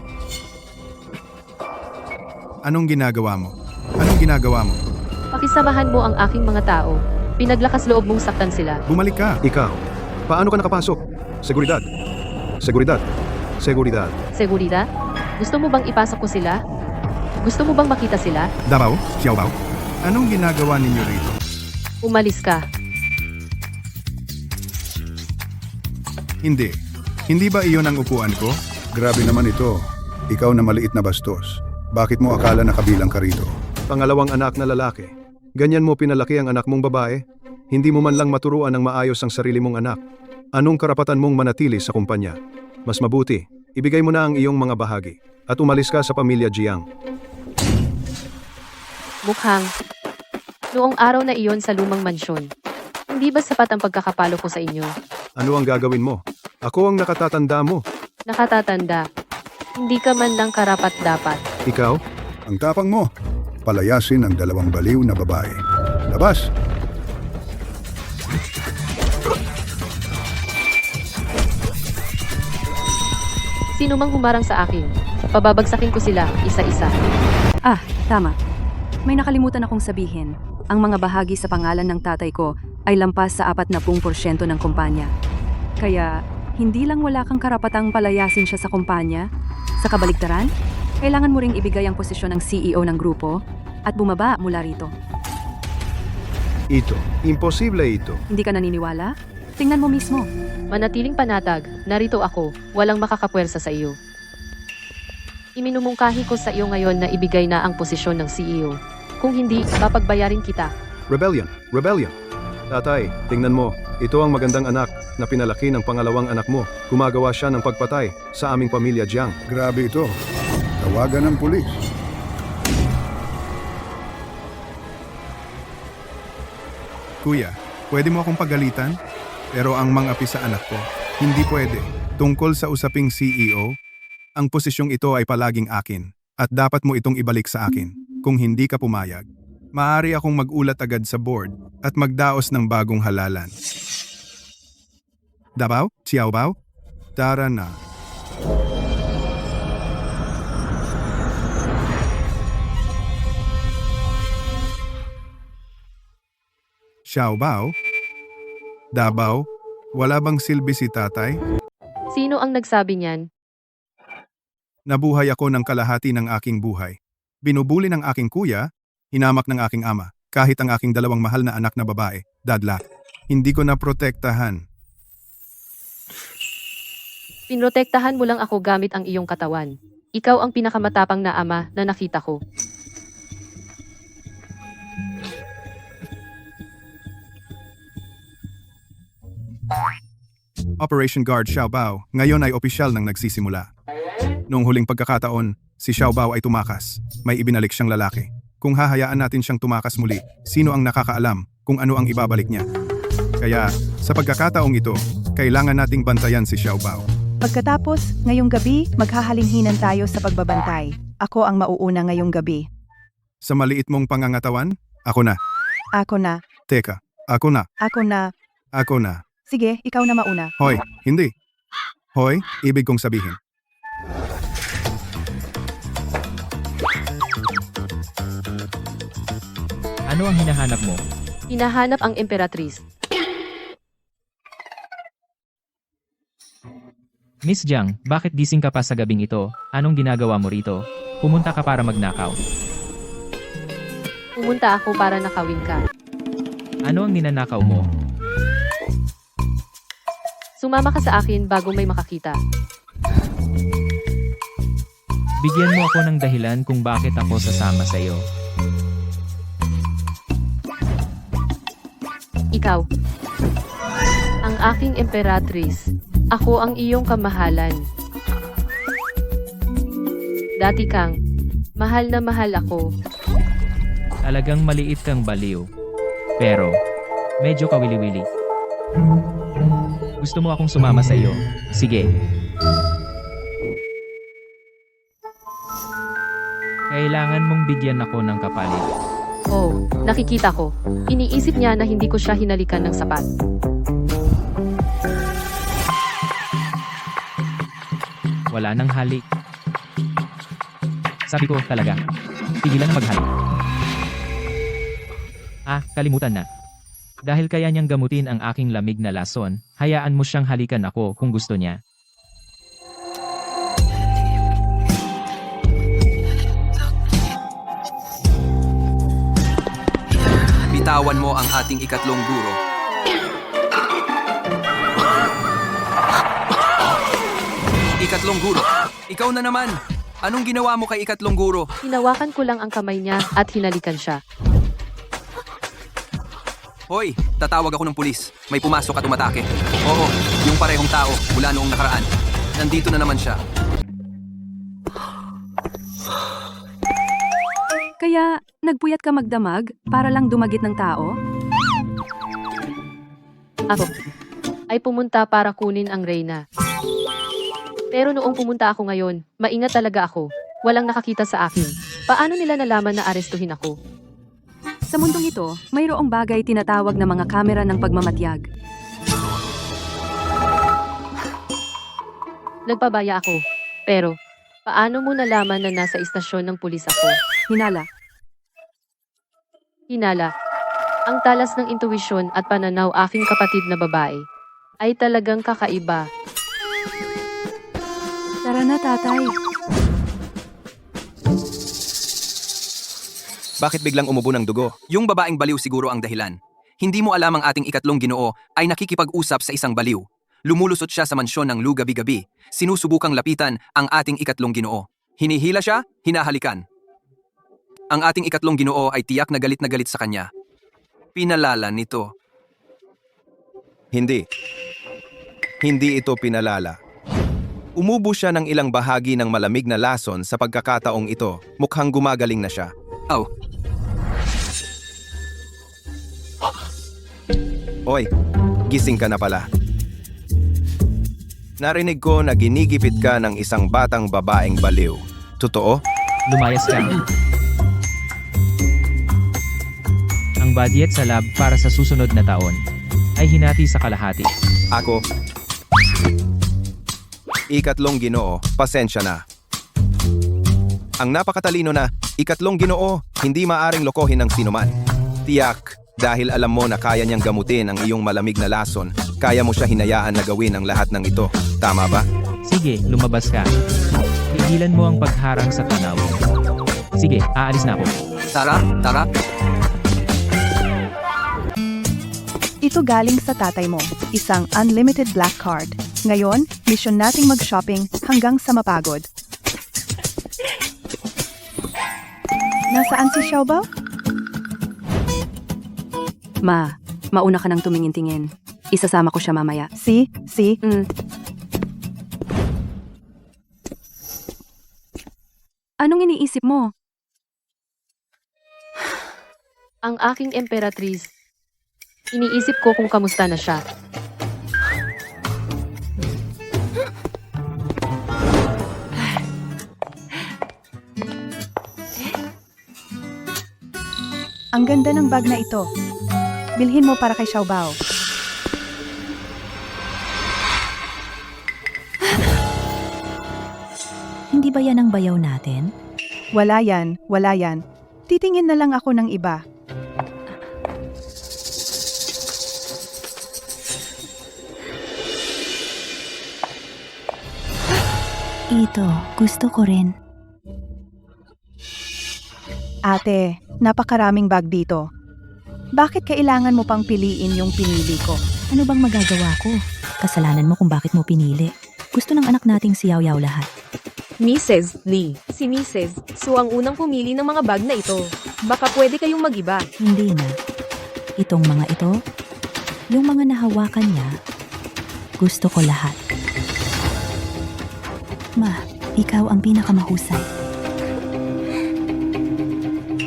K: Anong ginagawa mo? Anong ginagawa mo?
A: Pakisamahan mo ang aking mga tao. Pinaglakas loob mong saktan sila.
K: Bumalik ka.
D: Ikaw, paano ka nakapasok? Seguridad. Seguridad. Seguridad.
A: Seguridad? Gusto mo bang ipasok ko sila? Gusto mo bang makita sila?
K: Davao? Xiaobao? Anong ginagawa ninyo rito?
A: Umalis ka.
K: Hindi. Hindi ba iyon ang upuan ko?
I: Grabe naman ito. Ikaw na maliit na bastos. Bakit mo akala na kabilang ka rito?
D: Pangalawang anak na lalaki. Ganyan mo pinalaki ang anak mong babae? Hindi mo man lang maturuan ng maayos ang sarili mong anak. Anong karapatan mong manatili sa kumpanya? Mas mabuti, ibigay mo na ang iyong mga bahagi at umalis ka sa pamilya Jiang.
A: Mukhang. Noong araw na iyon sa lumang mansyon. Hindi ba sapat ang pagkakapalo ko sa inyo?
D: Ano ang gagawin mo? Ako ang nakatatanda mo.
A: Nakatatanda. Hindi ka man lang karapat-dapat.
D: Ikaw?
I: Ang tapang mo. Palayasin ang dalawang baliw na babae. Labas!
A: Sino mang humarang sa akin, pababagsakin ko sila isa-isa.
F: Ah, tama. May nakalimutan akong sabihin. Ang mga bahagi sa pangalan ng tatay ko ay lampas sa 40% ng kumpanya. Kaya, hindi lang wala kang karapatang palayasin siya sa kumpanya. Sa kabaligtaran, kailangan mo ring ibigay ang posisyon ng CEO ng grupo at bumaba mula rito.
D: Ito. Imposible ito.
F: Hindi ka naniniwala? Tingnan mo mismo.
A: Manatiling panatag, narito ako, walang makakapwersa sa iyo. Iminumungkahi ko sa iyo ngayon na ibigay na ang posisyon ng CEO. Kung hindi, papagbayarin kita.
D: Rebellion. Rebellion. Tatay, tingnan mo. Ito ang magandang anak na pinalaki ng pangalawang anak mo. Gumagawa siya ng pagpatay sa aming pamilya Jiang.
I: Grabe ito. Tawagan ng pulis.
K: Kuya, pwede mo akong pagalitan? Pero ang mang-api sa anak ko, hindi pwede. Tungkol sa usaping CEO, ang posisyong ito ay palaging akin at dapat mo itong ibalik sa akin. Kung hindi ka pumayag, maaari akong mag-ulat agad sa board at magdaos ng bagong halalan. Dabaw? Xiaobao? Tara na. Xiaobao? Dabaw? Wala bang silbi si tatay?
A: Sino ang nagsabi niyan?
K: Nabuhay ako ng kalahati ng aking buhay. Binubuli ng aking kuya, hinamak ng aking ama, kahit ang aking dalawang mahal na anak na babae, dadla. Hindi ko naprotektahan.
A: Pinrotektahan mo lang ako gamit ang iyong katawan. Ikaw ang pinakamatapang na ama na nakita ko.
K: Operation Guard Xiaobao ngayon ay opisyal nang nagsisimula. Noong huling pagkakataon, si Xiaobao ay tumakas. May ibinalik siyang lalaki. Kung hahayaan natin siyang tumakas muli, sino ang nakakaalam kung ano ang ibabalik niya? Kaya, sa pagkakataong ito, kailangan nating bantayan si Xiaobao.
E: Pagkatapos, ngayong gabi, maghahalin-hinan tayo sa pagbabantay. Ako ang mauuna ngayong gabi.
K: Sa maliit mong pangangatawan, ako na.
E: Ako na.
K: Teka, ako na.
E: Ako na.
K: Ako na.
E: Sige, ikaw na mauna.
K: Hoy, hindi. Hoy, ibig kong sabihin.
C: Ano ang hinahanap mo?
A: Hinahanap ang emperatriz.
C: Miss Jiang, bakit gising ka pa sa gabing ito? Anong ginagawa mo rito? Pumunta ka para magnakaw.
A: Pumunta ako para nakawin ka.
C: Ano ang ninanakaw mo?
A: Sumama ka sa akin bago may makakita.
C: Bigyan mo ako ng dahilan kung bakit ako sasama sa iyo.
A: Ikaw. Ang aking emperatriz. Ako ang iyong kamahalan. Dati kang, mahal na mahal ako.
C: Talagang maliit kang baliw. Pero, medyo kawili-wili. Gusto mo akong sumama sa iyo? Sige. Kailangan mong bigyan ako ng kapalit.
A: Oh, nakikita ko. Iniisip niya na hindi ko siya hinalikan ng sapat.
C: Wala nang halik. Sabi ko talaga, tigilan na maghalik. Kalimutan na. Dahil kaya niyang gamutin ang aking lamig na lason, hayaan mo siyang halikan ako kung gusto niya.
B: Bitawan mo ang ating ikatlong guro. Ikatlong guro, ikaw na naman. Anong ginawa mo kay ikatlong guro?
A: Hinawakan ko lang ang kamay niya at hinalikan siya.
B: Hoy, tatawag ako ng pulis. May pumasok at umatake. Oo, yung parehong tao mula noong nakaraan. Nandito na naman siya.
F: Kaya, nagpuyat ka magdamag para lang dumagit ng tao?
A: Ako ay pumunta para kunin ang Reyna. Pero noong pumunta ako ngayon, maingat talaga ako. Walang nakakita sa akin. Paano nila nalaman na arestuhin ako?
F: Sa mundong ito, mayroong bagay tinatawag na mga kamera ng pagmamatyag.
A: Nagpabaya ako. Pero, paano mo nalaman na nasa istasyon ng pulis ako?
F: Hinala.
A: Hinala. Ang talas ng intuwisyon at pananaw aking kapatid na babae ay talagang kakaiba.
F: Tara na, tatay.
B: Bakit biglang umubo ng dugo? Yung babaeng baliw siguro ang dahilan. Hindi mo alam ang ating ikatlong ginoo ay nakikipag-usap sa isang baliw. Lumulusot siya sa mansyon ng Lu gabi-gabi. Sinusubukang lapitan ang ating ikatlong ginoo. Hinihila siya, hinahalikan. Ang ating ikatlong ginoo ay tiyak na galit sa kanya. Pinalala nito.
D: Hindi. Hindi ito pinalala. Umubo siya ng ilang bahagi ng malamig na lason sa pagkakataong ito. Mukhang gumagaling na siya.
B: Oh,
D: Oy, gising ka na pala. Narinig ko na ginigipit ka ng isang batang babaeng baliw. Totoo?
C: Lumayas ka. Ang budget sa lab para sa susunod na taon ay hinati sa kalahati.
D: Ako? Ikatlong ginoo, pasensya na. Ang napakatalino na, ikatlong ginoo, hindi maaring lokohin ng sinuman. Tiyak, dahil alam mo na kaya niyang gamutin ang iyong malamig na lason, kaya mo siya hinayaan na gawin ang lahat ng ito. Tama ba?
C: Sige, lumabas ka. Pigilan mo ang pagharang sa tanawin. Sige, aalis na ako.
B: tara.
E: Ito galing sa tatay mo, isang unlimited black card. Ngayon, mission nating mag-shopping hanggang sa mapagod. Nasaan si Xiaobao?
F: Ma, mauna ka nang tumingin-tingin. Isasama ko siya mamaya.
E: Si?
F: Anong iniisip mo?
A: Ang aking emperatriz. Iniisip ko kung kamusta na siya.
E: Ang ganda ng bag na ito. Bilhin mo para kay Xiaobao.
G: Hindi ba yan ang bayaw natin?
E: Wala yan. Titingin na lang ako ng iba.
G: Ito, gusto ko rin.
E: Ate, napakaraming bag dito. Bakit kailangan mo pang piliin yung pinili ko?
G: Ano bang magagawa ko? Kasalanan mo kung bakit mo pinili. Gusto ng anak nating si Yao Yao lahat.
J: Mrs. Lee, si Mrs. Su ang unang pumili ng mga bag na ito. Baka pwede kayong mag-iba.
G: Hindi na. Itong mga ito, yung mga nahawakan niya, gusto ko lahat. Ma, ikaw ang pinakamahusay.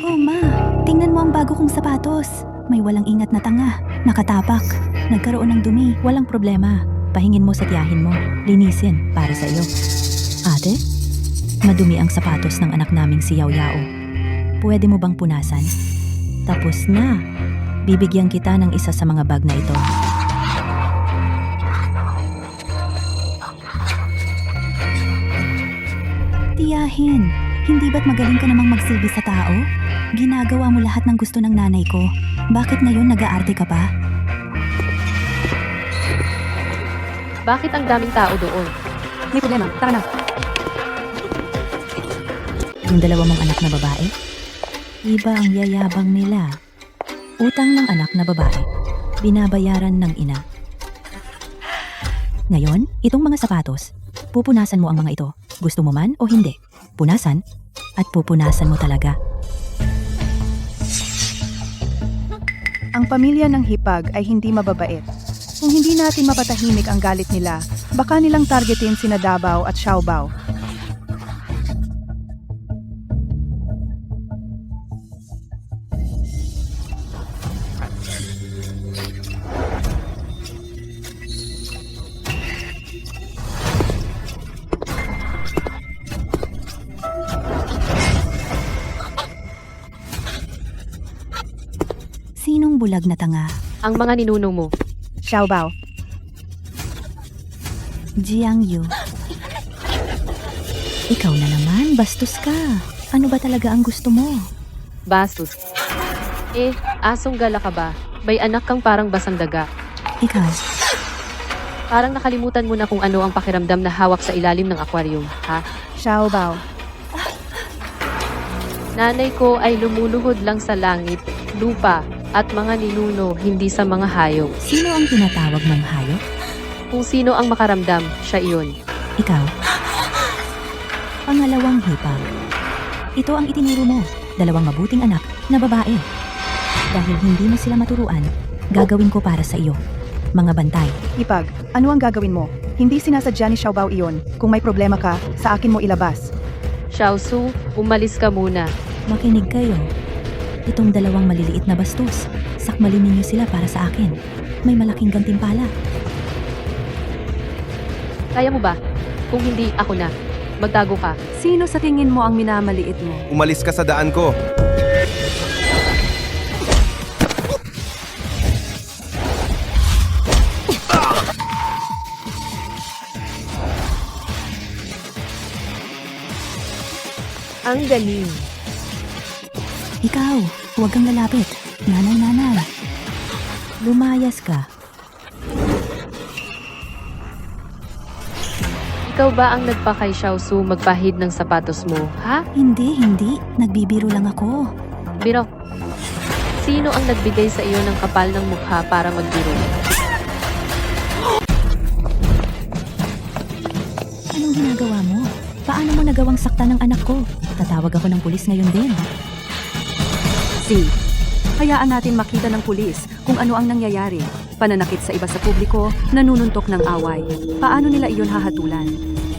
G: Oh ma, tingnan mo ang bago kong sapatos. May walang ingat na tanga, nakatapak, nagkaroon ng dumi, walang problema. Pahingin mo sa tiyahin mo, linisin para sa iyo. Ate, madumi ang sapatos ng anak naming si Yao Yao. Pwede mo bang punasan? Tapos na. Bibigyan kita ng isa sa mga bag na ito. Tiyahin, hindi ba't magaling ka namang magsilbi sa tao? Ginagawa mo lahat ng gusto ng nanay ko. Bakit ngayon nag-aarte ka pa?
A: Bakit ang daming tao doon?
F: May problema, tara na.
G: Yung dalawa mong anak na babae? Iba ang yayabang nila. Utang ng anak na babae, binabayaran ng ina. Ngayon, itong mga sapatos, pupunasan mo ang mga ito. Gusto mo man o hindi, punasan at pupunasan mo talaga.
E: Ang pamilya ng hipag ay hindi mababait. Kung hindi natin mapatahimik ang galit nila, baka nilang targetin sina Davao at Xiaobao.
G: Sinong bulag na tanga?
A: Ang mga ninuno mo.
E: Xiaobao,
G: Jiang Yu. Ikaw na naman, bastos ka. Ano ba talaga ang gusto mo?
A: Bastos. Asong gala ka ba? May anak kang parang basang daga.
G: Ikaw,
A: Parang nakalimutan mo na kung ano ang pakiramdam na hawak sa ilalim ng aquarium, ha?
E: Xiaobao.
A: Nanay ko ay lumuluhod lang sa langit, lupa, at mga ninuno, hindi sa mga hayop.
G: Sino ang tinatawag ng hayop?
A: Kung sino ang makaramdam, siya iyon.
G: Ikaw. Pangalawang hipag. Ito ang itinuro mo, 2 mabuting anak na babae. Dahil hindi mo sila maturuan, gagawin ko para sa iyo. Mga bantay.
E: Ipag, ano ang gagawin mo? Hindi sinasadya ni Xiaobao iyon. Kung may problema ka, sa akin mo ilabas.
A: Xiaosu, umalis ka muna.
G: Makinig kayo. Itong 2 maliliit na bastos. Sakmalin ninyo sila para sa akin. May malaking gantimpala.
A: Kaya mo ba? Kung hindi, ako na. Magtago ka.
F: Sino sa tingin mo ang minamaliit mo?
B: Umalis ka sa daan ko.
J: Ang galing.
G: Ikaw, huwag kang lalapit. Nanay. Lumayas ka.
A: Ikaw ba ang nagpa kay Xiaosu magpahid ng sapatos mo, ha?
G: Hindi. Nagbibiro lang ako.
A: Biro. Sino ang nagbigay sa iyo ng kapal ng mukha para magbiro?
G: Anong ginagawa mo? Paano mo nagawang sakta ng anak ko? Tatawag ako ng pulis ngayon din.
F: C. Hayaan natin makita ng pulis kung ano ang nangyayari. Pananakit sa iba sa publiko, nanununtok ng away. Paano nila iyon hahatulan?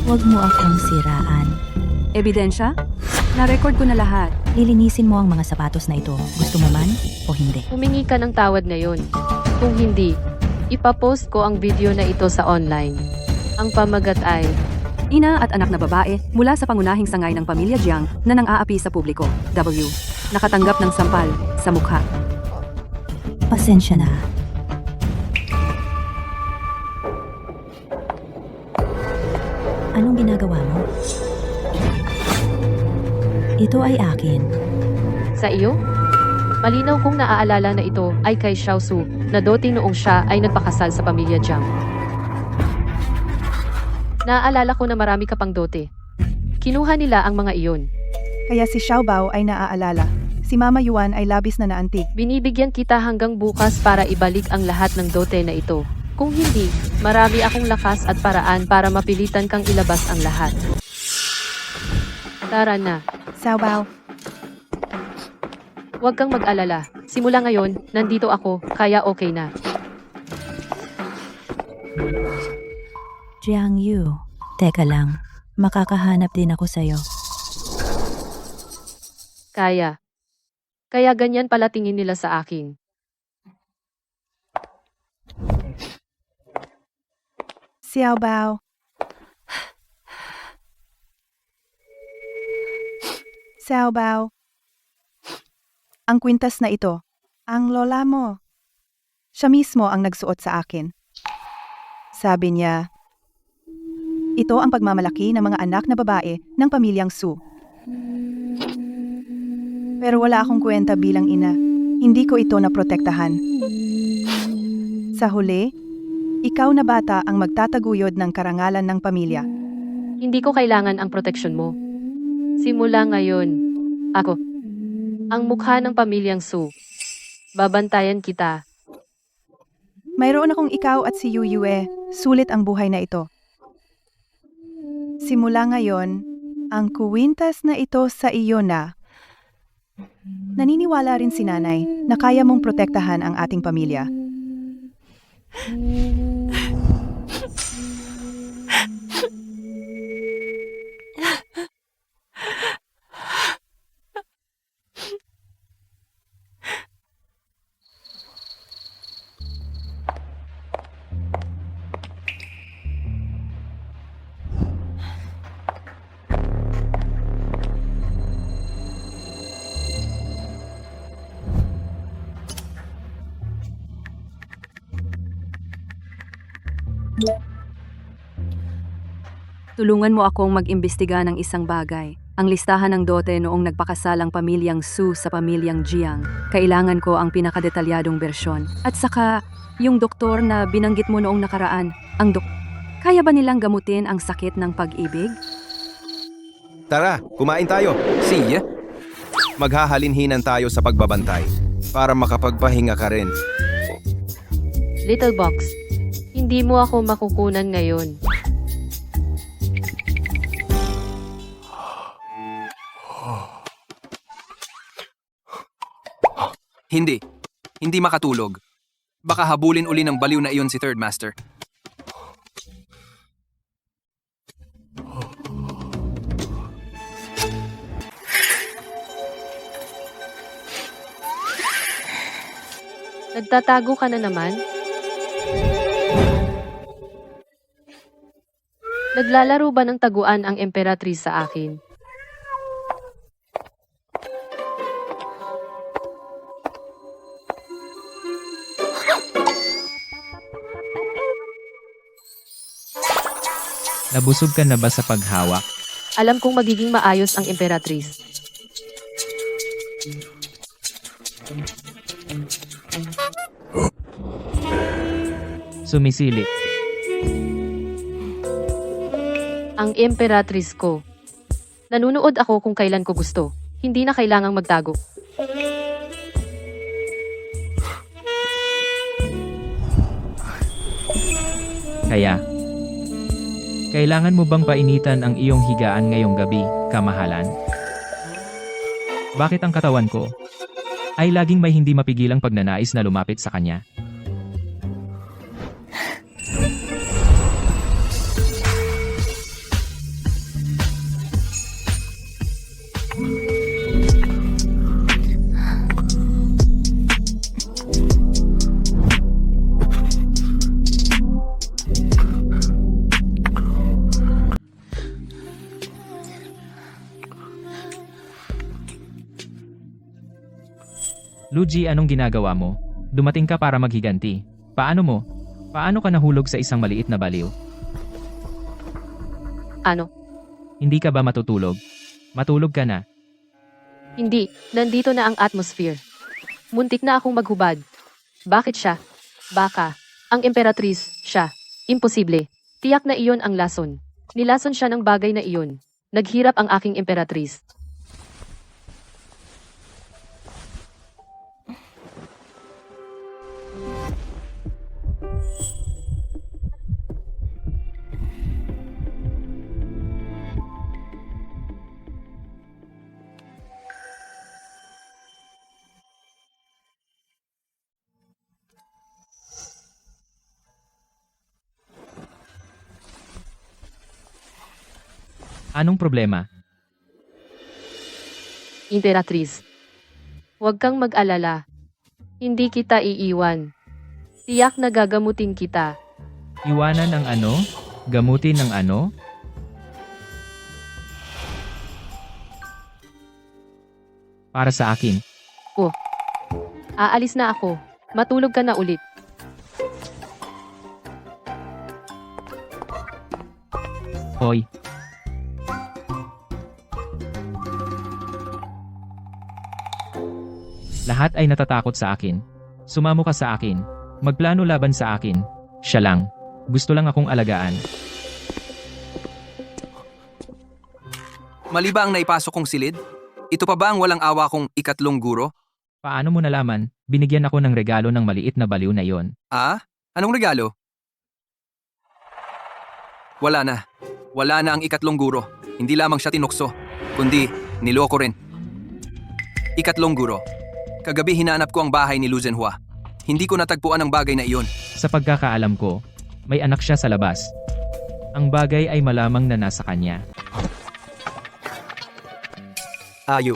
G: Huwag mo akong siraan.
F: Ebidensya? Na-record ko na lahat.
G: Lilinisin mo ang mga sapatos na ito. Gusto mo man o hindi?
A: Humingi ka ng tawad ngayon. Kung hindi, ipapost ko ang video na ito sa online. Ang pamagat ay,
F: Ina at anak na babae mula sa pangunahing sangay ng pamilya Jiang na nang-aapi sa publiko. W. Nakatanggap ng sampal sa mukha.
G: Pasensya na. Anong ginagawa mo? Ito ay akin.
A: sa iyo? Malinaw kong naaalala na ito ay kay Xiaosu, na doting noong siya ay nagpakasal sa pamilya Jiang. Naaalala ko na marami ka pang dote. Kinuha nila ang mga iyon.
E: Kaya si Xiaobao ay naaalala. Si Mama Yuan ay labis na naantig.
A: Binibigyan kita hanggang bukas para ibalik ang lahat ng dote na ito. Kung hindi, marami akong lakas at paraan para mapilitan kang ilabas ang lahat. Tara na.
E: Xiaobao,
A: Huwag kang mag-alala. Simula ngayon, nandito ako, kaya okay na.
G: Jiang Yu, teka lang. Makakahanap din ako sa'yo.
A: Kaya. Kaya ganyan pala tingin nila sa akin.
E: Xiaobao. Xiaobao. Ang kwintas na ito, ang lola mo. Siya mismo ang nagsuot sa akin. Sabi niya, ito ang pagmamalaki ng mga anak na babae ng pamilyang Su. Pero wala akong kwenta bilang ina. Hindi ko ito naprotektahan. Sa huli, ikaw na bata ang magtataguyod ng karangalan ng pamilya.
A: Hindi ko kailangan ang proteksyon mo. Simula ngayon, ako, ang mukha ng pamilyang Su. Babantayan kita.
E: Mayroon akong ikaw at si Yu Yue. Sulit ang buhay na ito. Simula ngayon, ang kuwintas na ito sa iyo na. Naniniwala rin si nanay na kaya mong protektahan ang ating pamilya.
F: Tulungan mo akong mag-imbestiga ng isang bagay. Ang listahan ng dote noong nagpakasalang pamilyang Su sa pamilyang Jiang. Kailangan ko ang pinakadetalyadong bersyon. At saka, yung doktor na binanggit mo noong nakaraan, kaya ba nilang gamutin ang sakit ng pag-ibig?
B: Tara, kumain tayo. See? Maghahalinhinan tayo sa pagbabantay.
L: para makapagpahinga ka rin.
A: Little Box, hindi mo ako makukunan ngayon.
B: Hindi. Hindi makatulog. Baka habulin uli ng baliw na iyon si Third Master.
A: Nagtatago ka na naman? Naglalaro ba ng taguan ang Emperatriz sa akin?
C: Nabusog ka na ba sa paghawak?
A: Alam kong magiging maayos ang Emperatriz.
C: Sumisili.
A: Ang Emperatriz ko. Nanunood ako kung kailan ko gusto. Hindi na kailangang magtago.
C: Kaya, kailangan mo bang painitan ang iyong higaan ngayong gabi, kamahalan? Bakit ang katawan ko ay laging may hindi mapigilang pagnanais na lumapit sa kanya? Luigi, anong ginagawa mo? Dumating ka para maghiganti. Paano mo? Paano ka nahulog sa isang maliit na baliw?
A: Ano?
C: Hindi ka ba matutulog? Matulog ka na.
A: Hindi. Nandito na ang atmosphere. Muntik na akong maghubad. Bakit siya? Baka. Ang Emperatriz, siya. Imposible. Tiyak na iyon ang lason. Nilason siya ng bagay na iyon. Naghirap ang aking Emperatriz.
C: Anong problema?
A: Emperatriz. Huwag kang mag-alala. Hindi kita iiwan. Tiyak na gagamutin kita.
C: Iwanan ang ano? Gamutin ang ano? Para sa akin.
A: Aalis na ako. Matulog ka na ulit.
C: Hoy. Lahat ay natatakot sa akin. Sumamo ka sa akin. Magplano laban sa akin. Siya lang. Gusto lang akong alagaan.
B: Mali ba ang naipasok kong silid? Ito pa ba ang walang awa kong ikatlong guro?
C: Paano mo nalaman? Binigyan ako ng regalo ng maliit na baliw na yon.
B: Ah? Anong regalo? Wala na. Wala na ang ikatlong guro. Hindi lamang siya tinukso, kundi niloko rin. Ikatlong guro. Kagabi hinanap ko ang bahay ni Lu Zhenhua. Hindi ko natagpuan ang bagay na iyon.
C: Sa pagkakaalam ko, may anak siya sa labas. Ang bagay ay malamang na nasa kanya.
B: Ayo.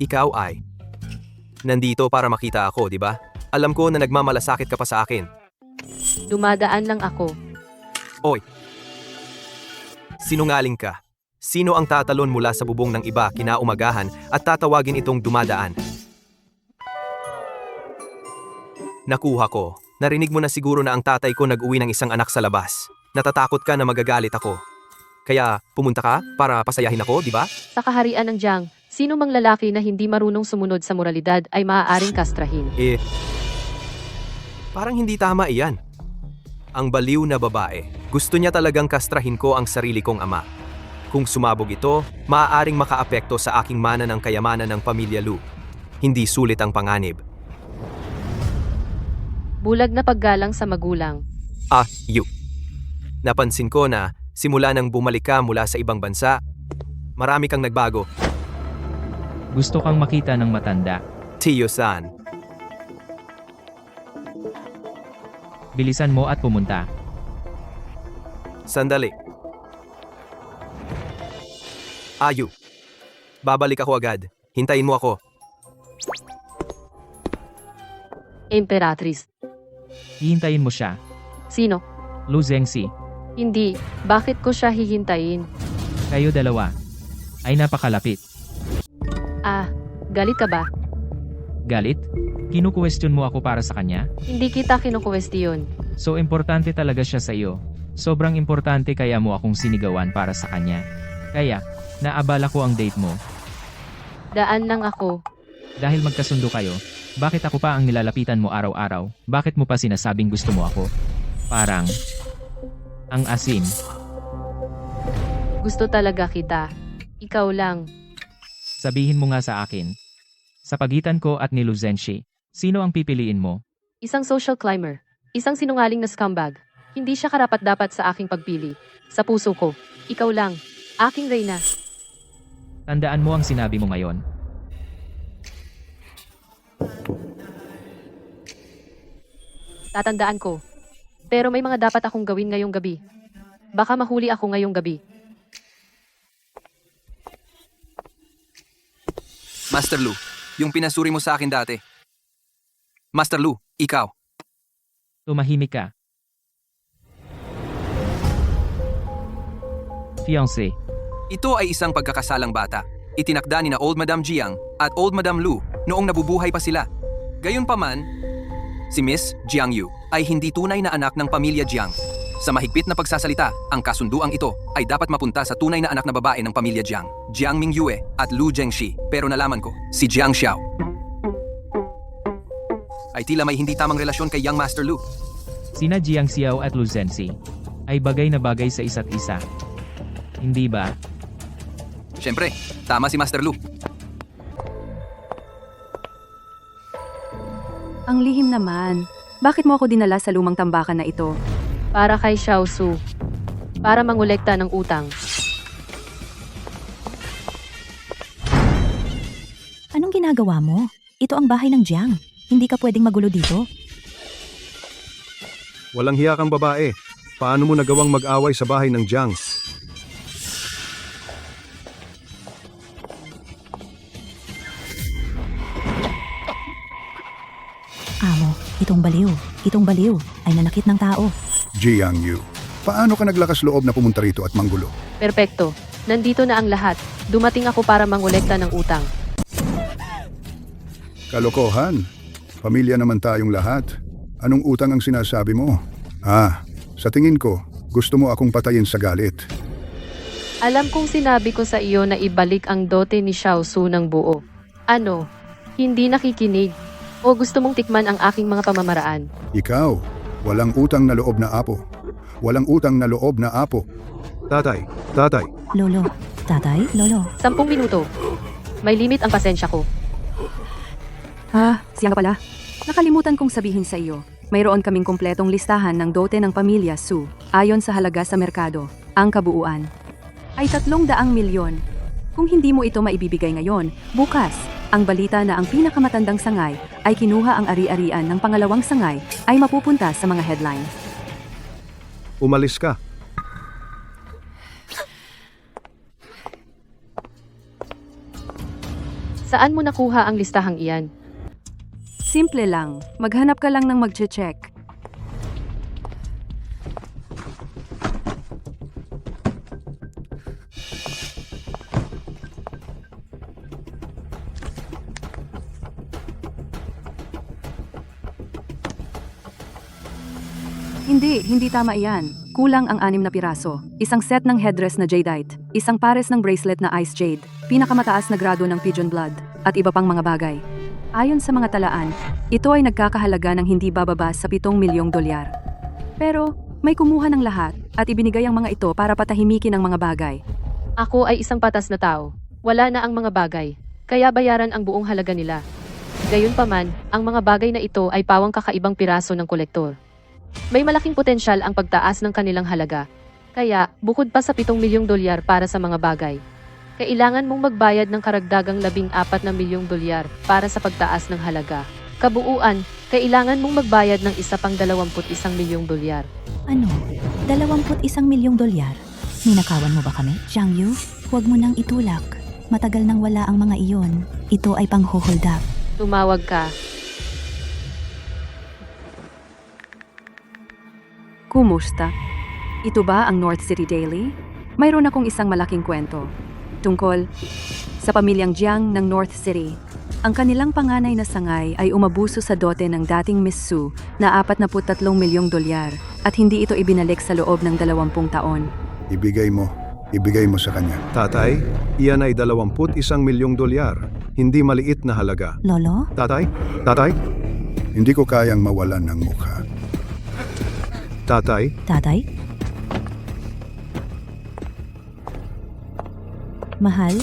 B: Ikaw ay nandito para makita ako, di ba? Alam ko na nagmamalasakit ka pa sa akin.
A: Dumadaan lang ako.
B: Oy. Sinungaling ka. Sino ang tatalon mula sa bubong ng iba kinaumagahan at tatawagin itong dumadaan? Nakuha ko. Narinig mo na siguro na ang tatay ko nag-uwi ng isang anak sa labas. Natatakot ka na magagalit ako. Kaya pumunta ka para pasayahin ako, di ba?
A: Sa kaharian ng Jiang, sino mang lalaki na hindi marunong sumunod sa moralidad ay maaaring kastrahin.
B: Parang hindi tama iyan. Ang baliw na babae. Gusto niya talagang kastrahin ko ang sarili kong ama. Kung sumabog ito, maaaring makaapekto sa aking mana ng kayamanan ng pamilya Lu. Hindi sulit ang panganib.
A: Bulag na paggalang sa magulang.
B: Napansin ko na simula nang bumalik ka mula sa ibang bansa, marami kang nagbago.
C: Gusto kang makita ng matanda.
B: Tiyo-san,
C: Bilisan mo at pumunta.
B: sandali. Ayu. Babalik ako agad. Hintayin mo ako.
A: Imperatrice.
C: Hihintayin mo siya.
A: Sino?
C: Lu Zhengxi.
A: Hindi. Bakit ko siya hihintayin?
C: Kayo dalawa. Ay napakalapit.
A: Galit ka ba?
C: Galit? Kinukwestiyon mo ako para sa kanya?
A: Hindi kita kinukwestiyon.
C: So importante talaga siya sa iyo. Sobrang importante kaya mo akong sinigawan para sa kanya. Kaya, naabala ko ang date mo.
A: Daan lang ako.
C: Dahil magkasundo kayo, bakit ako pa ang nilalapitan mo araw-araw? Bakit mo pa sinasabing gusto mo ako? Parang, ang asin.
A: Gusto talaga kita. Ikaw lang.
C: Sabihin mo nga sa akin. Sa pagitan ko at ni Lu Zhengxi, sino ang pipiliin mo?
A: Isang social climber. Isang sinungaling na scumbag. Hindi siya karapat-dapat sa aking pagpili. Sa puso ko. Ikaw lang. Aking reyna.
C: Tandaan mo ang sinabi mo ngayon.
A: Tatandaan ko. Pero may mga dapat akong gawin ngayong gabi. Baka mahuli ako ngayong gabi.
L: Master Lu, yung pinasuri mo sa akin dati. Master Lu, ikaw.
C: Tumahimik ka. Fiancé.
L: Ito ay isang pagkakasalang bata. Itinakda ni na Old Madam Jiang at Old Madam Lu noong nabubuhay pa sila. Gayunpaman, si Miss Jiang Yu ay hindi tunay na anak ng pamilya Jiang. Sa mahigpit na pagsasalita, ang kasunduang ito ay dapat mapunta sa tunay na anak na babae ng pamilya Jiang, Jiang Mingyue at Lu Zhengxi. Pero nalaman ko, si Jiang Xiao ay tila may hindi tamang relasyon kay Young Master Lu.
C: Sina Jiang Xiao at Lu Zhengxi ay bagay na bagay sa isa't isa. Hindi ba?
L: Siyempre, tama si Master Lu.
F: Ang lihim naman. Bakit mo ako dinala sa lumang tambakan na ito?
A: Para kay Xiao Su. Para mangolekta ng utang.
G: Anong ginagawa mo? Ito ang bahay ng Jiang. Hindi ka pwedeng magulo dito.
D: Walang hiya kang babae. Paano mo nagawang mag-away sa bahay ng Jiang?
G: Amo, itong baliw ay nanakit ng tao.
I: Jiang Yu, paano ka naglakas loob na pumunta rito at manggulo?
A: Perpekto. Nandito na ang lahat. Dumating ako para mangolekta ng utang.
I: Kalokohan. Pamilya naman tayong lahat. Anong utang ang sinasabi mo? Sa tingin ko, gusto mo akong patayin sa galit.
A: Alam kong sinabi ko sa iyo na ibalik ang dote ni Xiao Su ng buo. Ano? Hindi nakikinig? O gusto mong tikman ang aking mga pamamaraan?
I: Ikaw, walang utang na loob na apo. Walang utang na loob na apo.
D: Tatay.
G: Lolo, tatay, lolo.
A: 10 minuto. May limit ang pasensya ko.
F: Siya nga pala. Nakalimutan kong sabihin sa iyo. Mayroon kaming kumpletong listahan ng dote ng pamilya Su. Ayon sa halaga sa merkado, ang kabuuan ay 300 milyon. Kung hindi mo ito maibibigay ngayon, bukas, ang balita na ang pinakamatandang sangay ay kinuha ang ari-arian ng pangalawang sangay ay mapupunta sa mga headlines.
D: Umalis ka.
A: Saan mo nakuha ang listahang iyan?
F: Simple lang. Maghanap ka lang ng magche-check. Hindi tama iyan. Kulang ang 6 na piraso. Isang set ng headdress na jadeite, isang pares ng bracelet na ice jade, pinakamataas na grado ng pigeon blood, at iba pang mga bagay. Ayon sa mga talaan, ito ay nagkakahalaga ng hindi bababa sa 7 milyong dolyar. Pero, may kumuha ng lahat at ibinigay ang mga ito para patahimikin ang mga bagay.
A: Ako ay isang patas na tao. Wala na ang mga bagay. Kaya bayaran ang buong halaga nila. Gayunpaman, ang mga bagay na ito ay pawang kakaibang piraso ng kolektor. May malaking potensyal ang pagtaas ng kanilang halaga. Kaya, bukod pa sa 7 milyong dolyar para sa mga bagay, kailangan mong magbayad ng karagdagang 14 na milyong dolyar para sa pagtaas ng halaga. Kabuuan, kailangan mong magbayad ng isa pang 21 milyong dolyar.
G: Ano? 21 milyong dolyar? Ninakawan mo ba kami, Jiang Yu? Huwag mo nang itulak. Matagal nang wala ang mga iyon. Ito ay pang-hold up.
A: Tumawag ka.
F: Kumusta? Ito ba ang North City Daily? Mayroon akong isang malaking kwento tungkol sa pamilyang Jiang ng North City. Ang kanilang panganay na sangay ay umabuso sa dote ng dating Miss Su na 43 milyong dolyar at hindi ito ibinalik sa loob ng 20 taon.
I: Ibigay mo sa kanya.
D: Tatay, iyan ay 21 milyong dolyar. Hindi maliit na halaga.
G: Lolo?
D: Tatay?
I: Hindi ko kayang mawalan ng mukha.
D: Tatay?
G: Tatay? Mahal?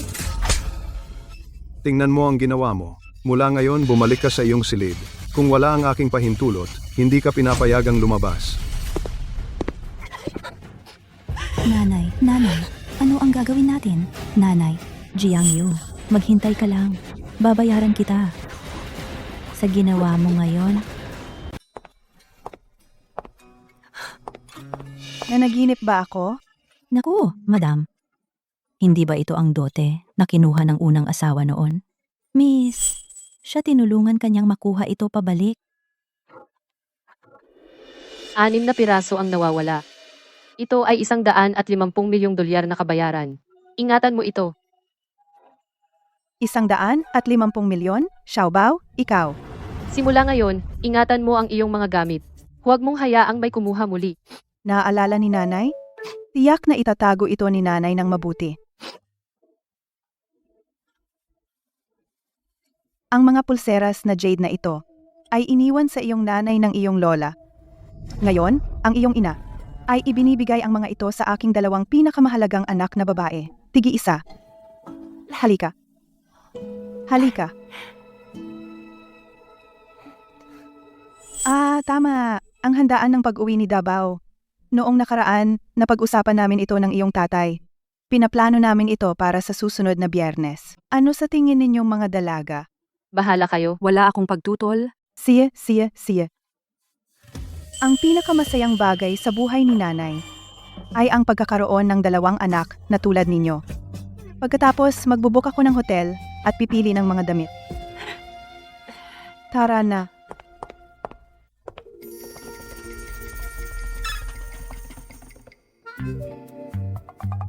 D: Tingnan mo ang ginawa mo. Mula ngayon, bumalik ka sa iyong silid. Kung wala ang aking pahintulot, hindi ka pinapayagang lumabas.
G: Nanay, ano ang gagawin natin? Nanay, Jiang Yu, maghintay ka lang. Babayaran kita. Sa ginawa mo ngayon,
E: Nanaginip ba ako?
G: naku, madam. Hindi ba ito ang dote na kinuha ng unang asawa noon? Miss, siya tinulungan kanyang makuha ito pabalik.
A: 6 na piraso ang nawawala. Ito ay 150 milyong dolyar na kabayaran. Ingatan mo ito.
E: 150 milyon? Xiaobao, ikaw.
A: Simula ngayon, ingatan mo ang iyong mga gamit. Huwag mong hayaang may kumuha muli.
E: Naaalala ni nanay? Tiyak na itatago ito ni nanay ng mabuti. Ang mga pulseras na jade na ito ay iniwan sa iyong nanay ng iyong lola. Ngayon, ang iyong ina ay ibinibigay ang mga ito sa aking 2 pinakamahalagang anak na babae. Tigi-isa. Halika. Tama. Ang handaan ng pag-uwi ni Davao. Noong nakaraan, napag-usapan namin ito ng iyong tatay. Pinaplano namin ito para sa susunod na Biyernes. Ano sa tingin ninyong mga dalaga?
A: Bahala kayo.
F: Wala akong pagtutol.
E: Siya. Ang pinakamasayang bagay sa buhay ni nanay ay ang pagkakaroon ng 2 anak na tulad ninyo. Pagkatapos, magbubuk ako ng hotel at pipili ng mga damit. Tara na.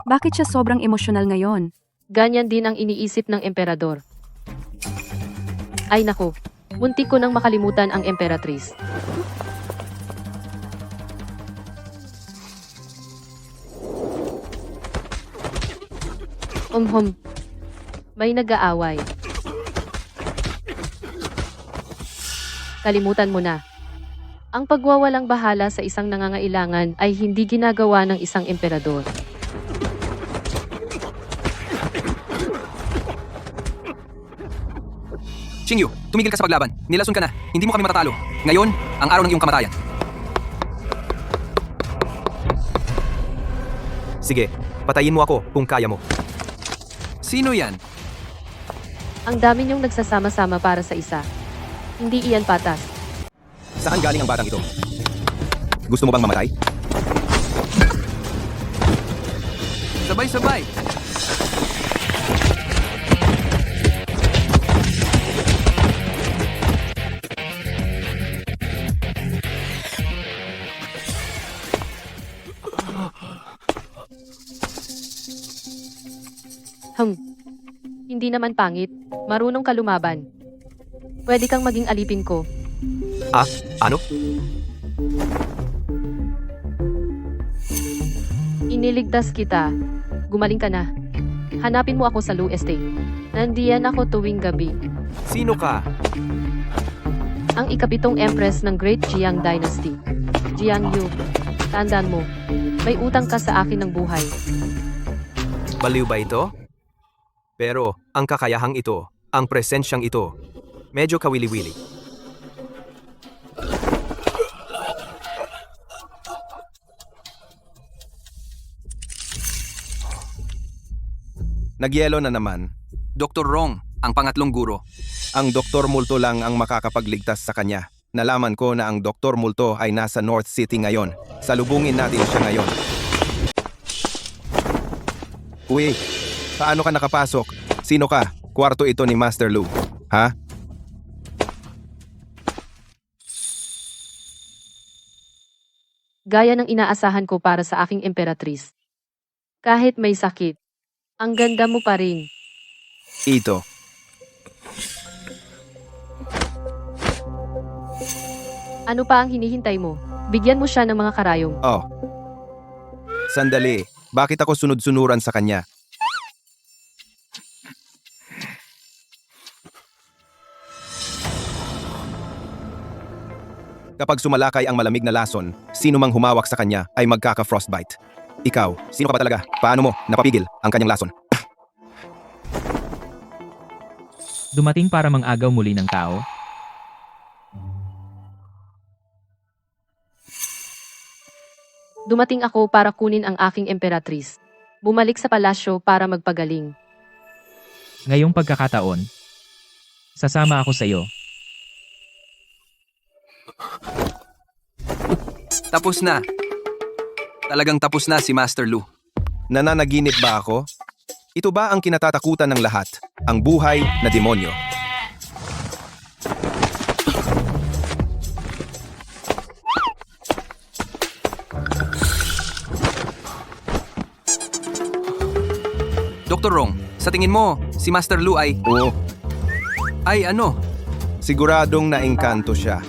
F: Bakit siya sobrang emosyonal ngayon?
A: Ganyan din ang iniisip ng emperador. Ay naku, muntik ko nang makalimutan ang emperatrice. May nag-aaway. Kalimutan mo na. Ang pagwawalang bahala sa isang nangangailangan ay hindi ginagawa ng isang emperador.
L: Xingyu, tumigil ka sa paglaban. Nilason ka na. Hindi mo kami matatalo. Ngayon, ang araw ng iyong kamatayan.
B: Sige, patayin mo ako kung kaya mo.
L: Sino yan?
A: Ang dami niyong nagsasama-sama para sa isa. Hindi iyan patas.
B: Saan galing ang batang ito? Gusto mo bang mamatay?
L: Sabay-sabay.
A: Hindi naman pangit. Marunong ka lumaban. Pwede kang maging alipin ko.
B: Ano?
A: Iniligtas kita. Gumaling ka na. Hanapin mo ako sa Lu Estate. Nandiyan ako tuwing gabi.
B: Sino ka?
A: Ang ika-7 Empress ng Great Jiang Dynasty. Jiang Yu. Tandaan mo, may utang ka sa akin ng buhay.
B: Baliw ba ito? Pero, ang kakayahang ito, ang presensyang ito, medyo kawili-wili.
L: Nagyelo na naman. Dr. Rong, ang pangatlong guro.
B: Ang Dr. Multo lang ang makakapagligtas sa kanya. Nalaman ko na ang Dr. Multo ay nasa North City ngayon. Salubungin natin siya ngayon. Uy, paano ka nakapasok? Sino ka? Kwarto ito ni Master Lu. Ha?
A: Gaya ng inaasahan ko para sa aking emperatris. Kahit may sakit, ang ganda mo pa rin.
B: Ito.
A: Ano pa ang hinihintay mo? Bigyan mo siya ng mga karayom.
B: Oh. Sandali. Bakit ako sunod-sunuran sa kanya? Kapag sumalakay ang malamig na lason, sino mang humawak sa kanya ay magkaka-frostbite. Ikaw, sino ka ba talaga? Paano mo napapigil ang kanyang lason?
C: Dumating para mang-agaw muli ng tao?
A: Dumating ako para kunin ang aking emperatris. Bumalik sa palasyo para magpagaling.
C: Ngayong pagkakataon, sasama ako sa iyo.
L: Tapos na. Talagang tapos na si Master Lu.
B: Nananaginip ba ako? Ito ba ang kinatatakutan ng lahat? Ang buhay na demonyo.
L: Dr. Rong, sa tingin mo, si Master Lu ay...
B: Oo,
L: Ay ano?
B: siguradong naengkanto siya.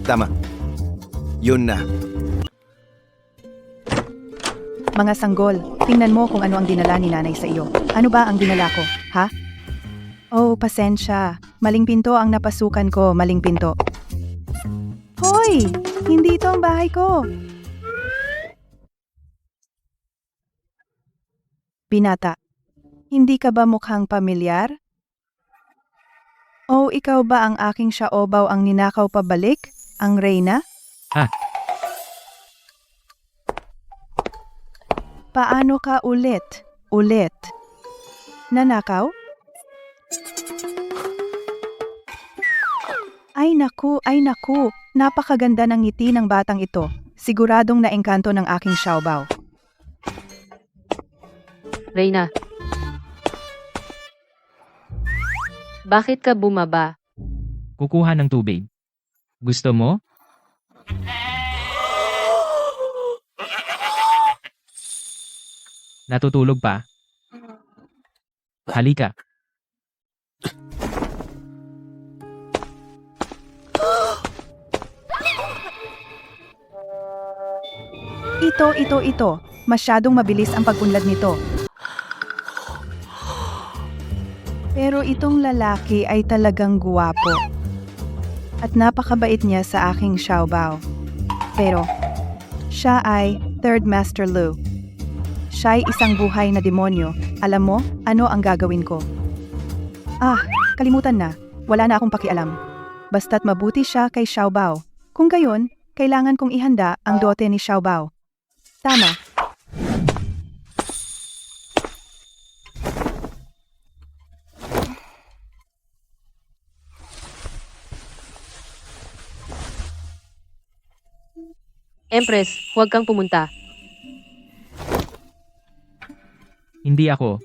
B: Tama. Yun na.
E: Mga sanggol, tingnan mo kung ano ang dinala ni nanay sa iyo. Ano ba ang dinala ko, ha? Oh, pasensya. Maling pinto ang napasukan ko, maling pinto. Hoy! Hindi ito ang bahay ko. Binata, hindi ka ba mukhang pamilyar? Oh, ikaw ba ang aking Xiaobaw ang ninakaw pabalik? Ang reyna?
C: Ha?
E: Paano ka ulit? Ulit? Nanakaw? Ay naku, ay naku. Napakaganda ng ngiti ng batang ito. Siguradong naengkanto ng aking Xiaobaw.
A: Reyna. Bakit ka bumaba?
C: Kukuha ng tubig. Gusto mo? Natutulog pa? Halika.
E: Ito. Masyadong mabilis ang pag-unlad nito. Pero itong lalaki ay talagang guwapo. At napakabait niya sa aking Xiaobao. Pero, siya ay Third Master Lu. Siya'y isang buhay na demonyo. Alam mo, ano ang gagawin ko? Ah, kalimutan na. Wala na akong pakialam. Basta't mabuti siya kay Xiaobao. Kung gayon, kailangan kong ihanda ang dote ni Xiaobao. Tama.
A: Empress, huwag kang pumunta.
C: Hindi ako.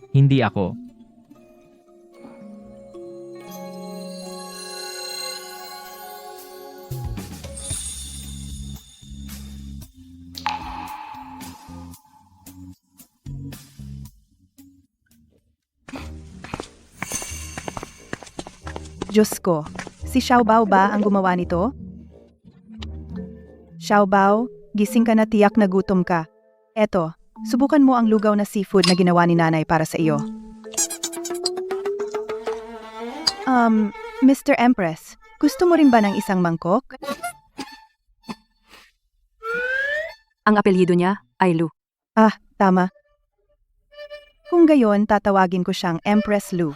E: Diyos ko, si Xiaobao ba ang gumawa nito? Xiaobao, gising ka na, tiyak na gutom ka. Eto, subukan mo ang lugaw na seafood na ginawa ni nanay para sa iyo. Mr. Empress, gusto mo rin ba ng isang mangkok?
F: Ang apelyido niya ay Lu.
E: Ah, tama. Kung gayon, tatawagin ko siyang Empress Lu.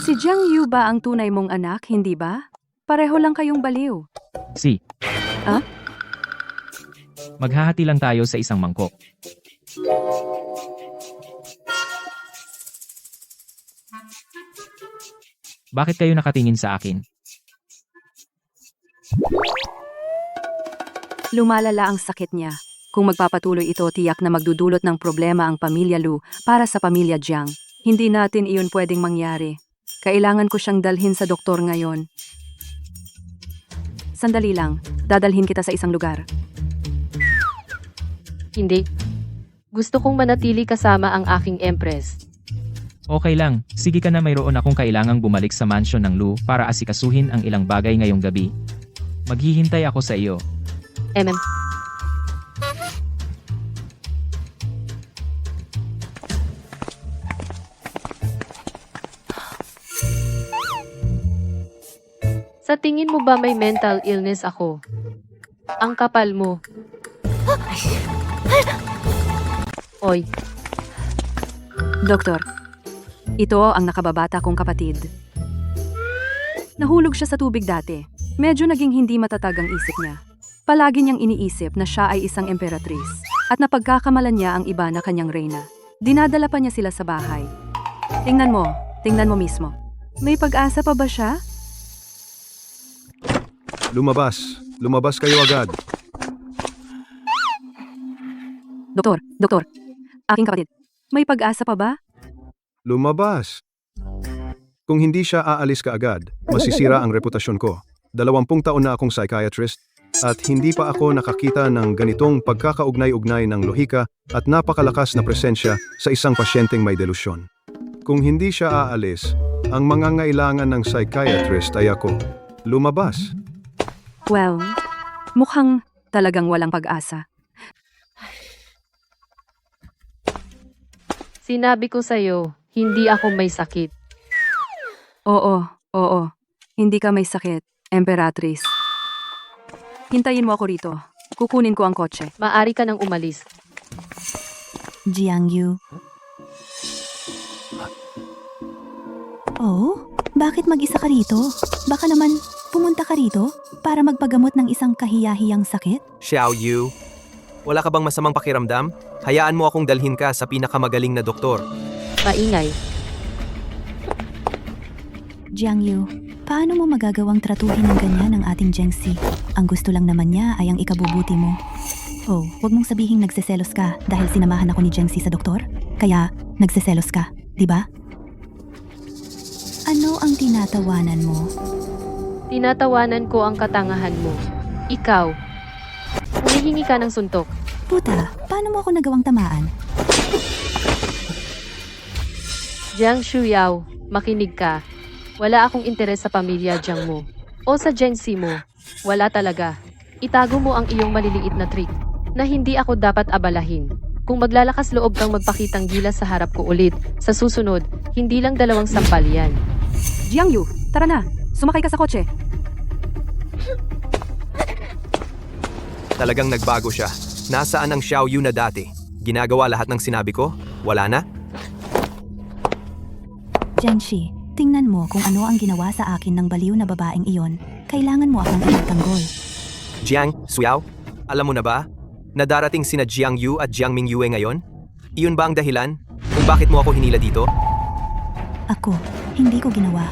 F: Si Jiang Yu ba ang tunay mong anak, hindi ba? Pareho lang kayong baliw.
C: Si.
F: Ah?
C: Maghahati lang tayo sa isang mangkok. Bakit kayo nakatingin sa akin?
F: Lumalala ang sakit niya. Kung magpapatuloy ito, tiyak na magdudulot ng problema ang pamilya Lu para sa pamilya Jiang. Hindi natin iyon pwedeng mangyari. Kailangan ko siyang dalhin sa doktor ngayon. Sandali lang, dadalhin kita sa isang lugar.
A: Hindi. Gusto kong manatili kasama ang aking Empress.
C: Okay lang, sige ka na, mayroon akong kailangang bumalik sa mansion ng Lu para asikasuhin ang ilang bagay ngayong gabi. Maghihintay ako sa iyo.
A: MM. Sa tingin mo ba may mental illness ako? Ang kapal mo. Oy,
F: Doktor, ito ang nakababata kong kapatid. Nahulog siya sa tubig dati. Medyo naging hindi matatag ang isip niya. Palagi niyang iniisip na siya ay isang emperatris at napagkakamalan niya ang iba na kanyang reyna. Dinadala pa niya sila sa bahay. Tingnan mo mismo. May pag-asa pa ba siya?
D: Lumabas kayo agad.
F: Doktor, aking kapatid, may pag-asa pa ba?
D: Lumabas. Kung hindi siya aalis ka agad, masisira ang reputasyon ko. 20 taon na akong psychiatrist at hindi pa ako nakakita ng ganitong pagkakaugnay-ugnay ng lohika at napakalakas na presensya sa isang pasyenteng may delusyon. Kung hindi siya aalis, ang mangangailangan ng psychiatrist ay ako. Lumabas.
F: Well, mukhang talagang walang pag-asa.
A: sinabi ko sa'yo, hindi ako may sakit.
F: Oo. Hindi ka may sakit, Emperatrice. Hintayin mo ako rito. Kukunin ko ang kotse.
A: Maari ka nang umalis.
G: Jiang Yu. Oh, bakit mag-isa ka rito? Baka naman pumunta ka rito para magpagamot ng isang kahiyahiyang sakit?
B: Xiao Yu, wala ka bang masamang pakiramdam? Hayaan mo akong dalhin ka sa pinakamagaling na doktor.
A: Maingay.
G: Jiang Yu, paano mo magagawang tratuhin ng ganyan ang ating Jiangxi? Ang gusto lang naman niya ay ang ikabubuti mo. Oh, wag mong sabihing nagseselos ka dahil sinamahan ako ni Jiangxi sa doktor? Kaya, nagseselos ka, di ba? Ano ang tinatawanan mo?
A: Tinatawanan ko ang katangahan mo. Ikaw. Humihingi ka ng suntok.
G: Puta, paano mo ako nagawang tamaan?
A: Jiang Shuyao, makinig ka. Wala akong interes sa pamilya Jiang mo. O sa Jiangxi mo. Wala talaga. Itago mo ang iyong maliliit na trick na hindi ako dapat abalahin. Kung maglalakas loob kang magpakitang gilas sa harap ko ulit, sa susunod, hindi lang 2 sampal yan.
F: Jiang Yu, tara na. Sumakay ka sa kotse.
B: Talagang nagbago siya. Nasaan ang Xiao Yu na dati? Ginagawa lahat ng sinabi ko? Wala na?
G: Jiangxi, tingnan mo kung ano ang ginawa sa akin ng baliw na babaeng iyon. Kailangan mo akong ipagtanggol.
B: Jiang Suyao, alam mo na ba? Na darating sina Jiang Yu at Jiang Mingyue ngayon? Iyon ba ang dahilan kung bakit mo ako hinila dito?
G: Ako, hindi ko ginawa.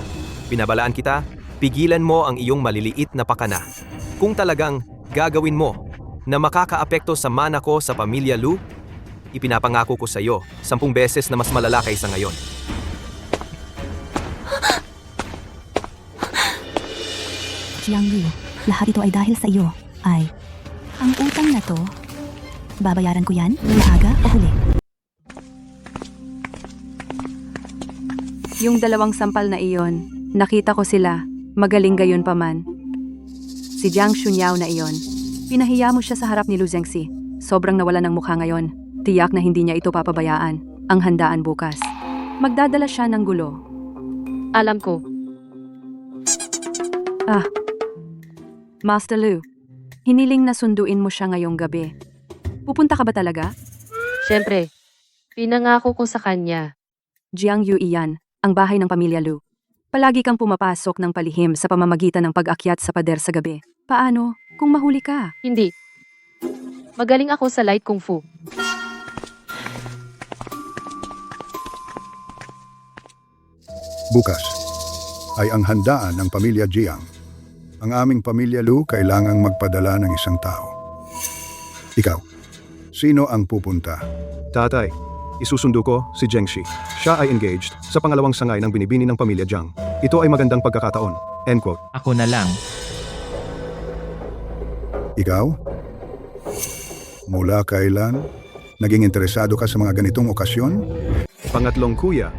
B: Pinabalaan kita, pigilan mo ang iyong maliliit na pakana. Kung talagang gagawin mo na makakaapekto sa mana ko sa pamilya Lu, ipinapangako ko sa iyo 10 beses na mas malala kaysa ngayon.
G: Jiang Yu, lahat ito ay dahil sa iyo. Ay, ang utang na to, babayaran ko yan, maaga o huli.
F: Yung 2 sampal na iyon, nakita ko sila, magaling gayon pa man. Si Jiang Xunyao na iyon, pinahiya mo siya sa harap ni Lu Zhengxi. Sobrang nawala ng mukha ngayon. Tiyak na hindi niya ito papabayaan. Ang handaan bukas. Magdadala siya ng gulo.
A: Alam ko.
F: Master Lu, hiniling na sunduin mo siya ngayong gabi. Pupunta ka ba talaga?
A: Siyempre. Pinangako ko sa kanya.
F: Jiang Yu iyan, ang bahay ng pamilya Lu. Palagi kang pumapasok ng palihim sa pamamagitan ng pag-akyat sa pader sa gabi. Paano kung mahuli ka?
A: Hindi. Magaling ako sa light kung fu.
I: Bukas ay ang handaan ng pamilya Jiang. Ang aming pamilya Lu kailangang magpadala ng isang tao. Ikaw, sino ang pupunta?
D: Tatay, isusundo ko si Zhengxi. Siya ay engaged sa pangalawang sangay ng binibini ng pamilya Jiang. Ito ay magandang pagkakataon. End quote.
C: Ako na lang.
I: Ikaw? Mula kailan? Naging interesado ka sa mga ganitong okasyon?
D: Pangatlong kuya,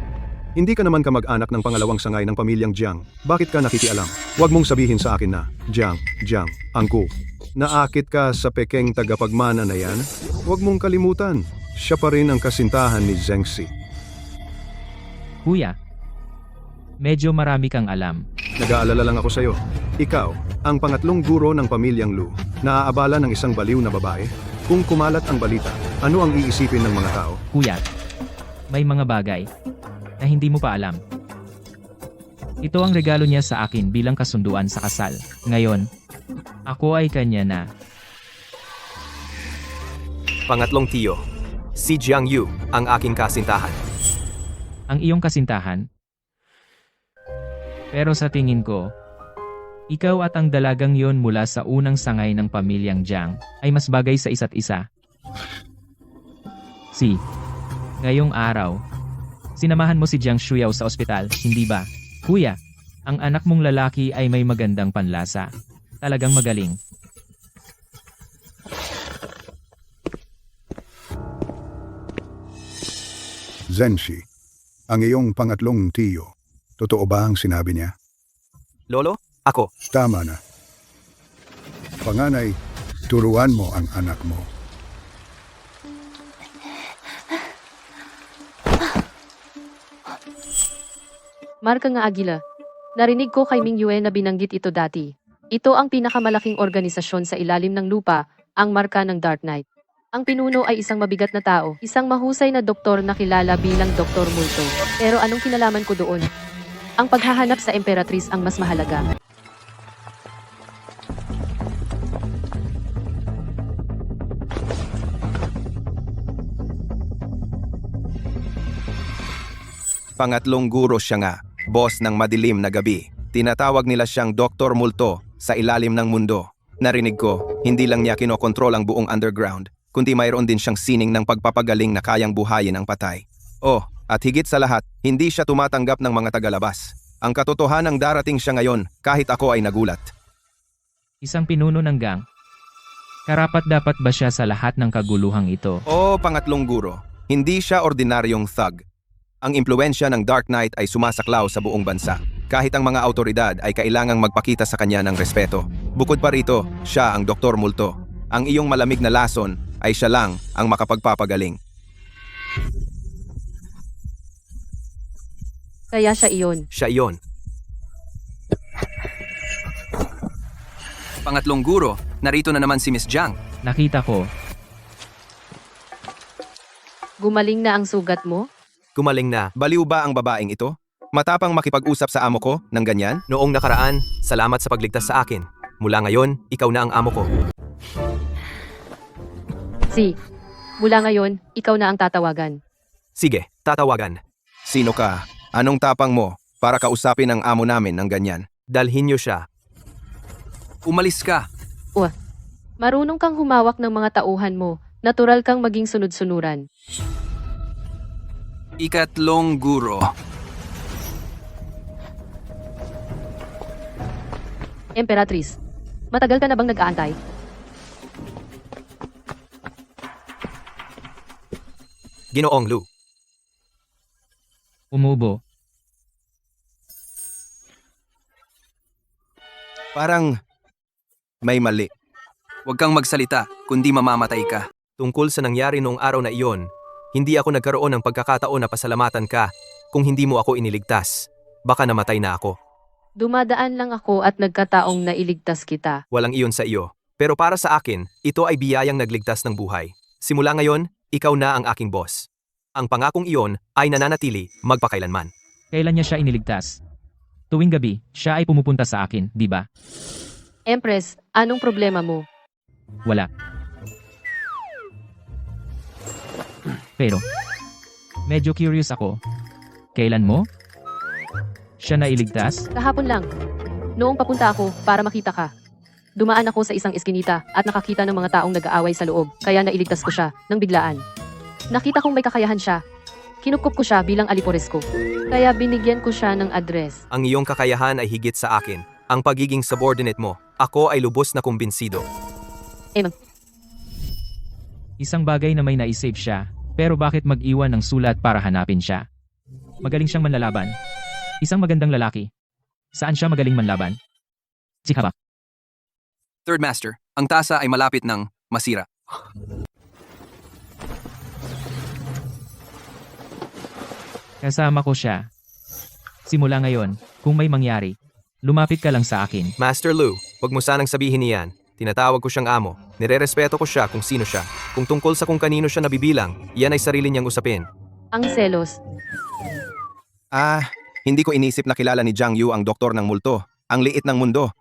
D: hindi ka naman kamag-anak ng pangalawang sangay ng pamilyang Jiang. Bakit ka nakikialam? Huwag mong sabihin sa akin na, Jiang, angku. Naakit ka sa pekeng tagapagmana na yan? Huwag mong kalimutan, siya pa rin ang kasintahan ni Zhengxi.
C: Kuya, medyo marami kang alam.
D: Nag-aalala lang ako sa'yo. Ikaw, ang pangatlong guro ng pamilyang Lu, naaabala ng isang baliw na babae? Kung kumalat ang balita, ano ang iisipin ng mga tao?
C: Kuya, may mga bagay na hindi mo pa alam. Ito ang regalo niya sa akin bilang kasunduan sa kasal. Ngayon, ako ay kanya na.
B: Pangatlong tiyo, si Jiang Yu, ang aking kasintahan.
C: Ang iyong kasintahan. Pero sa tingin ko, ikaw at ang dalagang yon mula sa unang sangay ng pamilyang Jiang ay mas bagay sa isa't isa. Ngayong araw, sinamahan mo si Jiang Shuyao sa ospital, hindi ba? Kuya, ang anak mong lalaki ay may magandang panlasa. Talagang magaling.
I: Zhengxi, ang iyong pangatlong tiyo. Totoo ba ang sinabi niya?
B: Lolo, ako.
I: Tama na. Panganay, turuan mo ang anak mo.
A: Marka nga Agila. Narinig ko kay Ming Yue na binanggit ito dati. Ito ang pinakamalaking organisasyon sa ilalim ng lupa, ang marka ng Dark Knight. Ang pinuno ay isang mabigat na tao, isang mahusay na doktor na kilala bilang Dr. Multo. Pero anong kinalaman ko doon? Ang paghahanap sa Emperatrice ang mas mahalaga.
L: Pangatlong guro siya nga, boss ng madilim na gabi. Tinatawag nila siyang Dr. Multo sa ilalim ng mundo. Narinig ko, hindi lang niya kinokontrol ang buong underground, kundi mayroon din siyang sining ng pagpapagaling na kayang buhayin ang patay. Oh, at higit sa lahat, hindi siya tumatanggap ng mga tagalabas. Ang katotohanang darating siya ngayon, kahit ako ay nagulat.
C: Isang pinuno ng gang. Karapat-dapat ba siya sa lahat ng kaguluhang ito?
L: Oh, pangatlong guro, hindi siya ordinaryong thug. Ang impluensya ng Dark Knight ay sumasaklaw sa buong bansa. Kahit ang mga autoridad ay kailangang magpakita sa kanya ng respeto. Bukod pa rito, siya ang Dr. Multo. Ang iyong malamig na lason ay siya lang ang makapagpapagaling.
A: Kaya siya iyon.
B: Siya iyon.
L: Pangatlong guro, narito na naman si Miss Jiang.
C: Nakita ko.
A: Gumaling na ang sugat mo?
B: Gumaling na.
L: Baliw ba ang babaeng ito? Matapang makipag-usap sa amo ko ng ganyan?
B: Noong nakaraan, salamat sa pagligtas sa akin. Mula ngayon, ikaw na ang amo ko.
A: Mula ngayon, ikaw na ang tatawagan.
B: Sige, tatawagan.
L: Sino ka? Anong tapang mo para kausapin ang amo namin ng ganyan?
B: Dalhin niyo siya.
L: Umalis ka!
A: Marunong kang humawak ng mga tauhan mo. Natural kang maging sunod-sunuran.
L: Ikatlong guro.
A: Emperatrice, matagal ka na bang nag-aantay?
B: Ginoong Lu.
C: Umubo.
L: Parang may mali. Huwag kang magsalita, kundi mamamatay ka.
B: Tungkol sa nangyari noong araw na iyon, hindi ako nagkaroon ng pagkakataon na pasalamatan ka kung hindi mo ako iniligtas. Baka namatay na ako.
A: Dumadaan lang ako at nagkataong nailigtas kita.
B: Walang iyon sa iyo. Pero para sa akin, ito ay biyayang nagligtas ng buhay. Simula ngayon, ikaw na ang aking boss. Ang pangakong iyon ay nananatili magpakailanman.
C: Kailan niya siya iniligtas? Tuwing gabi, siya ay pumupunta sa akin, di ba?
A: Empress, anong problema mo?
C: Wala. Pero, medyo curious ako. Kailan mo? Siya na iligtas?
A: Kahapon lang. Noong papunta ako para makita ka. Dumaan ako sa isang eskinita at nakakita ng mga taong nag-aaway sa loob, kaya nailigtas ko siya nang biglaan. Nakita kong may kakayahan siya. Kinupkup ko siya bilang alipores ko. Kaya binigyan ko siya ng address.
B: Ang iyong kakayahan ay higit sa akin. Ang pagiging subordinate mo. Ako ay lubos na kumbinsido.
C: Isang bagay na may naisave siya, pero bakit mag-iwan ng sulat para hanapin siya? Magaling siyang manlalaban. Isang magandang lalaki. Saan siya magaling manlaban? Sikha ba?
L: Third Master, ang tasa ay malapit ng masira.
C: Kasama ko siya. Simula ngayon, kung may mangyari, lumapit ka lang sa akin.
B: Master Lu, wag mo sanang sabihin niyan. Tinatawag ko siyang amo. Nirerespeto ko siya kung sino siya. Kung tungkol sa kung kanino siya nabibilang, yan ay sarili niyang usapin.
A: Ang selos.
M: Hindi ko inisip na kilala ni Jiang Yu ang doktor ng multo. Ang liit ng mundo.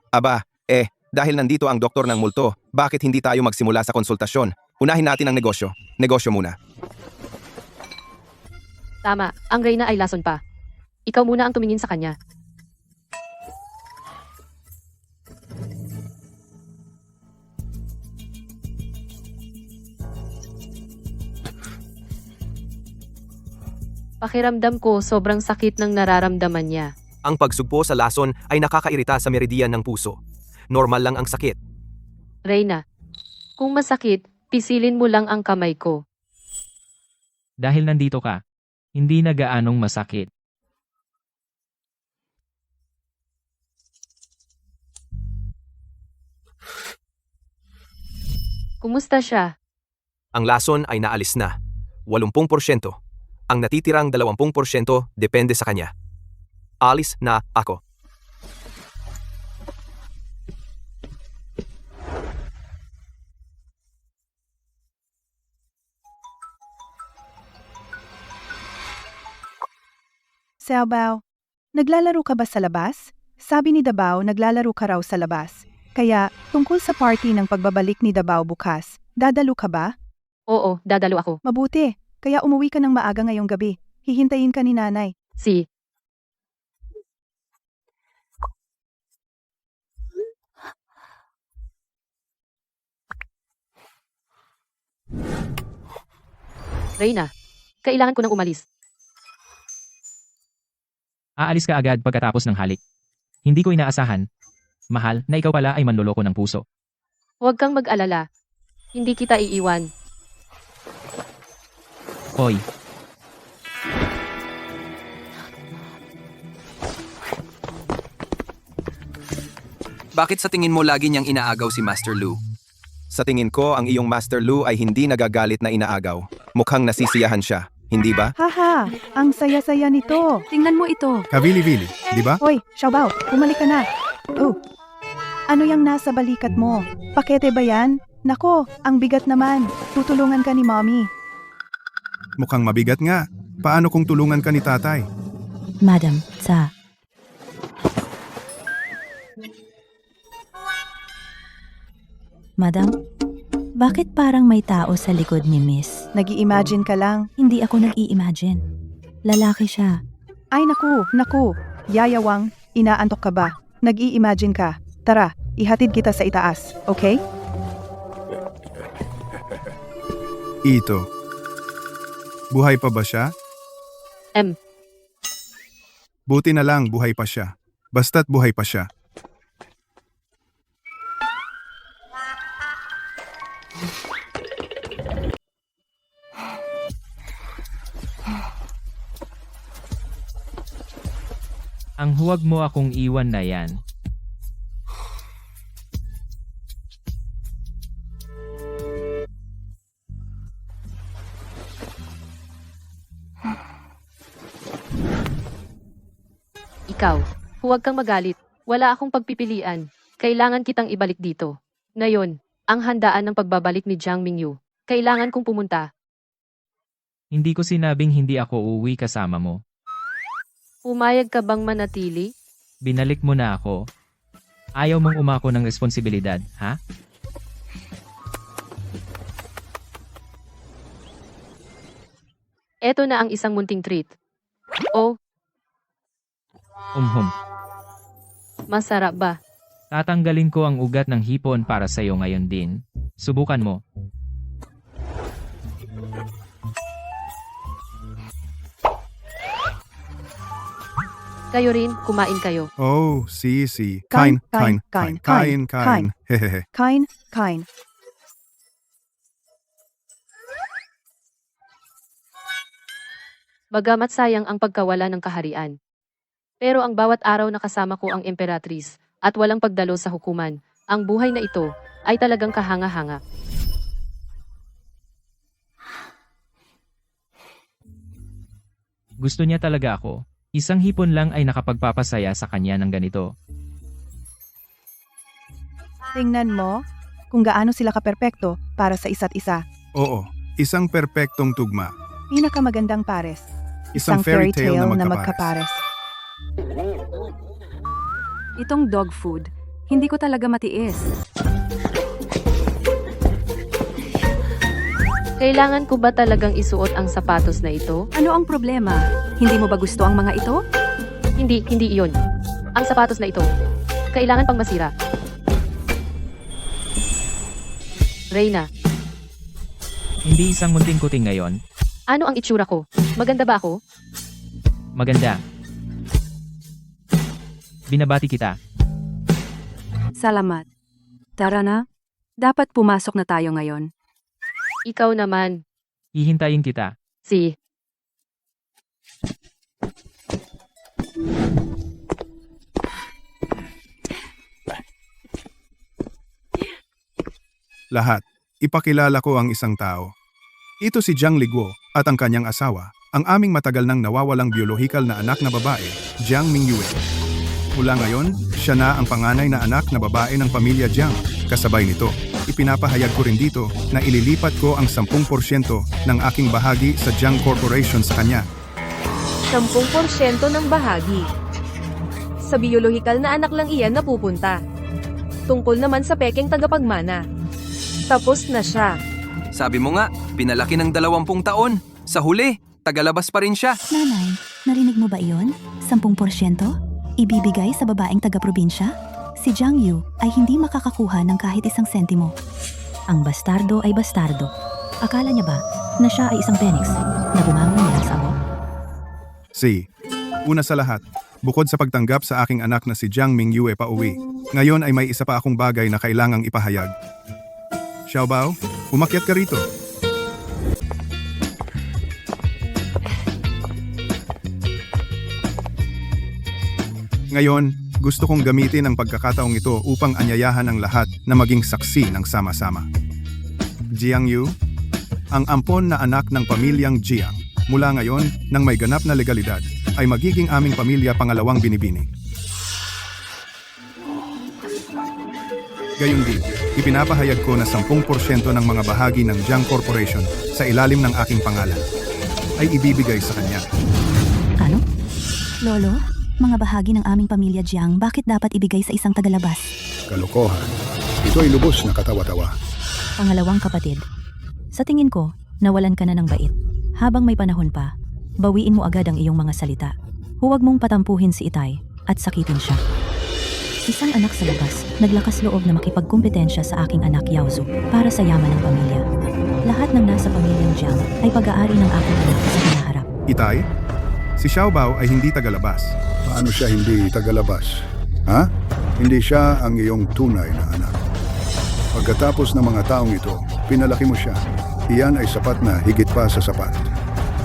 M: Dahil nandito ang doktor ng multo, bakit hindi tayo magsimula sa konsultasyon? Unahin natin ang negosyo. Negosyo muna.
A: Tama, ang Reyna ay lason pa. Ikaw muna ang tumingin sa kanya. Pakiramdam ko sobrang sakit ng nararamdaman niya.
B: Ang pagsugpo sa lason ay nakakairita sa meridian ng puso. Normal lang ang sakit.
A: Reyna, kung masakit, pisilin mo lang ang kamay ko.
C: Dahil nandito ka, hindi na gaanong masakit.
A: Kumusta siya?
B: Ang lason ay naalis na. 80%. Ang natitirang 20% depende sa kanya. Alis na ako.
E: Xiaobao, naglalaro ka ba sa labas? Sabi ni Dabao naglalaro ka raw sa labas. Kaya, tungkol sa party ng pagbabalik ni Dabao bukas, dadalo ka ba?
A: Oo, dadalo ako.
E: Mabuti, kaya umuwi ka ng maaga ngayong gabi. Hihintayin ka ni nanay.
A: Si. Reyna, kailangan ko nang umalis.
C: Aalis ka agad pagkatapos ng halik. Hindi ko inaasahan, mahal, na ikaw pala ay manloloko ng puso.
A: Huwag kang mag-alala. Hindi kita iiwan.
C: Hoy,
L: Bakit sa tingin mo lagi niyang inaagaw si Master Lu?
M: Sa tingin ko, ang iyong Master Lu ay hindi nagagalit na inaagaw. Mukhang nasisiyahan siya, hindi ba?
E: Haha, ang saya-saya nito.
F: Tingnan mo ito.
K: Kavili-vili, di ba?
E: Hoy, Xiaobao, bumalik ka na. Oh, ano yung nasa balikat mo? Pakete ba yan? Nako, ang bigat naman. Tutulungan ka ni Mommy.
K: Mukhang mabigat nga. Paano kung tulungan ka ni tatay?
G: Madam, sa... Madam, bakit parang may tao sa likod ni Miss?
E: Nag-i-imagine ka lang.
G: Hindi ako nag-i-imagine. Lalaki siya.
E: Ay naku. Yayawang, inaantok ka ba? Nag-i-imagine ka. Tara, ihatid kita sa itaas, okay?
K: Ito. Buhay pa ba siya? Buti na lang buhay pa siya. Basta't buhay pa siya.
C: ang huwag mo akong iwan na yan.
A: Ikaw, huwag kang magalit. Wala akong pagpipilian. Kailangan kitang ibalik dito. Ngayon, ang handaan ng pagbabalik ni Jiang Mingyu. Kailangan kong pumunta.
C: Hindi ko sinabing hindi ako uuwi kasama mo.
A: Pumayag ka bang manatili?
C: Binalik mo na ako. Ayaw mong umako ng responsibilidad, ha?
A: Eto na ang isang munting treat. Oh,
C: Umhum.
A: masarap ba?
C: Tatanggalin ko ang ugat ng hipon para sa'yo ngayon din. Subukan mo.
A: Kayo rin, kumain kayo.
K: Oh, si.
E: Kain,
K: Kain. Hehehe.
E: Kain, kain.
A: Bagamat sayang ang pagkawala ng kaharian. Pero ang bawat araw na kasama ko ang emperatris at walang pagdalo sa hukuman, ang buhay na ito ay talagang kahanga-hanga.
C: Gusto niya talaga ako. Isang hipon lang ay nakapagpapasaya sa kanya ng ganito.
E: Tingnan mo kung gaano sila kaperpekto para sa isa't isa.
K: Oo, isang perpektong tugma.
E: Pinakamagandang pares.
K: Isang fairy tale na magkapares.
F: Itong dog food, hindi ko talaga matiis.
A: Kailangan ko ba talagang isuot ang sapatos na ito?
F: Ano ang problema? Hindi mo ba gusto ang mga ito?
A: Hindi iyon. Ang sapatos na ito. Kailangan pang masira. Reyna,
C: Hindi isang munting kuting ngayon.
A: ano ang itsura ko? Maganda ba ako?
C: Maganda. Binabati kita.
F: Salamat. Tara na. Dapat pumasok na tayo ngayon.
A: Ikaw naman.
C: Hihintayin kita.
A: Si.
K: Lahat. Ipakilala ko ang isang tao. Ito si Jiang Liguo at ang kanyang asawa, ang aming matagal nang nawawalang biolohikal na anak na babae, Jiang Mingyue. Mula ngayon, siya na ang panganay na anak na babae ng pamilya Jiang. Kasabay nito, ipinapahayag ko rin dito na ililipat ko ang 10% ng aking bahagi sa Jiang Corporation sa kanya.
J: 10% ng bahagi. Sa biolohikal na anak lang iyan napupunta. Tungkol naman sa pekeng tagapagmana. Tapos na siya.
L: Sabi mo nga, pinalaki ng 20 taon. Sa huli, tagalabas pa rin siya.
G: Nanay, narinig mo ba iyon? 10%? Ibibigay sa babaeng taga-probinsya? Si Jiang Yu ay hindi makakakuha ng kahit isang sentimo. Ang bastardo ay bastardo. Akala niya ba na siya ay isang phoenix na bumangon mula sa abo?
K: Si. Una sa lahat, bukod sa pagtanggap sa aking anak na si Jiang Mingyue pauwi, ngayon ay may isa pa akong bagay na kailangang ipahayag. Xiaobao, umakyat ka rito. Ngayon, gusto kong gamitin ang pagkakataong ito upang anyayahan ang lahat na maging saksi ng sama-sama. Jiang Yu, ang ampon na anak ng pamilyang Jiang, mula ngayon, nang may ganap na legalidad, ay magiging aming pamilya pangalawang binibini. Gayun din, ipinapahayag ko na 10% ng mga bahagi ng Jiang Corporation sa ilalim ng aking pangalan ay ibibigay sa kanya.
G: Ano? Lolo, mga bahagi ng aming pamilya Jiang, bakit dapat ibigay sa isang tagalabas?
I: Kalokohan. Ito ay lubos na katawa-tawa.
G: Pangalawang kapatid. Sa tingin ko, nawalan ka na ng bait. Habang may panahon pa, bawiin mo agad ang iyong mga salita. Huwag mong patampuhin si Itay at sakitin siya. Isang anak sa labas, naglakas loob na makipagkumpetensya sa aking anak Yaozu para sa yaman ng pamilya. Lahat ng nasa pamilyang Jiang ay pag-aari ng aking anak sa hinaharap.
K: Itay, si Xiaobao ay hindi tagalabas.
I: Paano siya hindi tagalabas? Ha? Hindi siya ang iyong tunay na anak. Pagkatapos ng mga taong ito, pinalaki mo siya. Iyan ay sapat na higit pa sa sapat.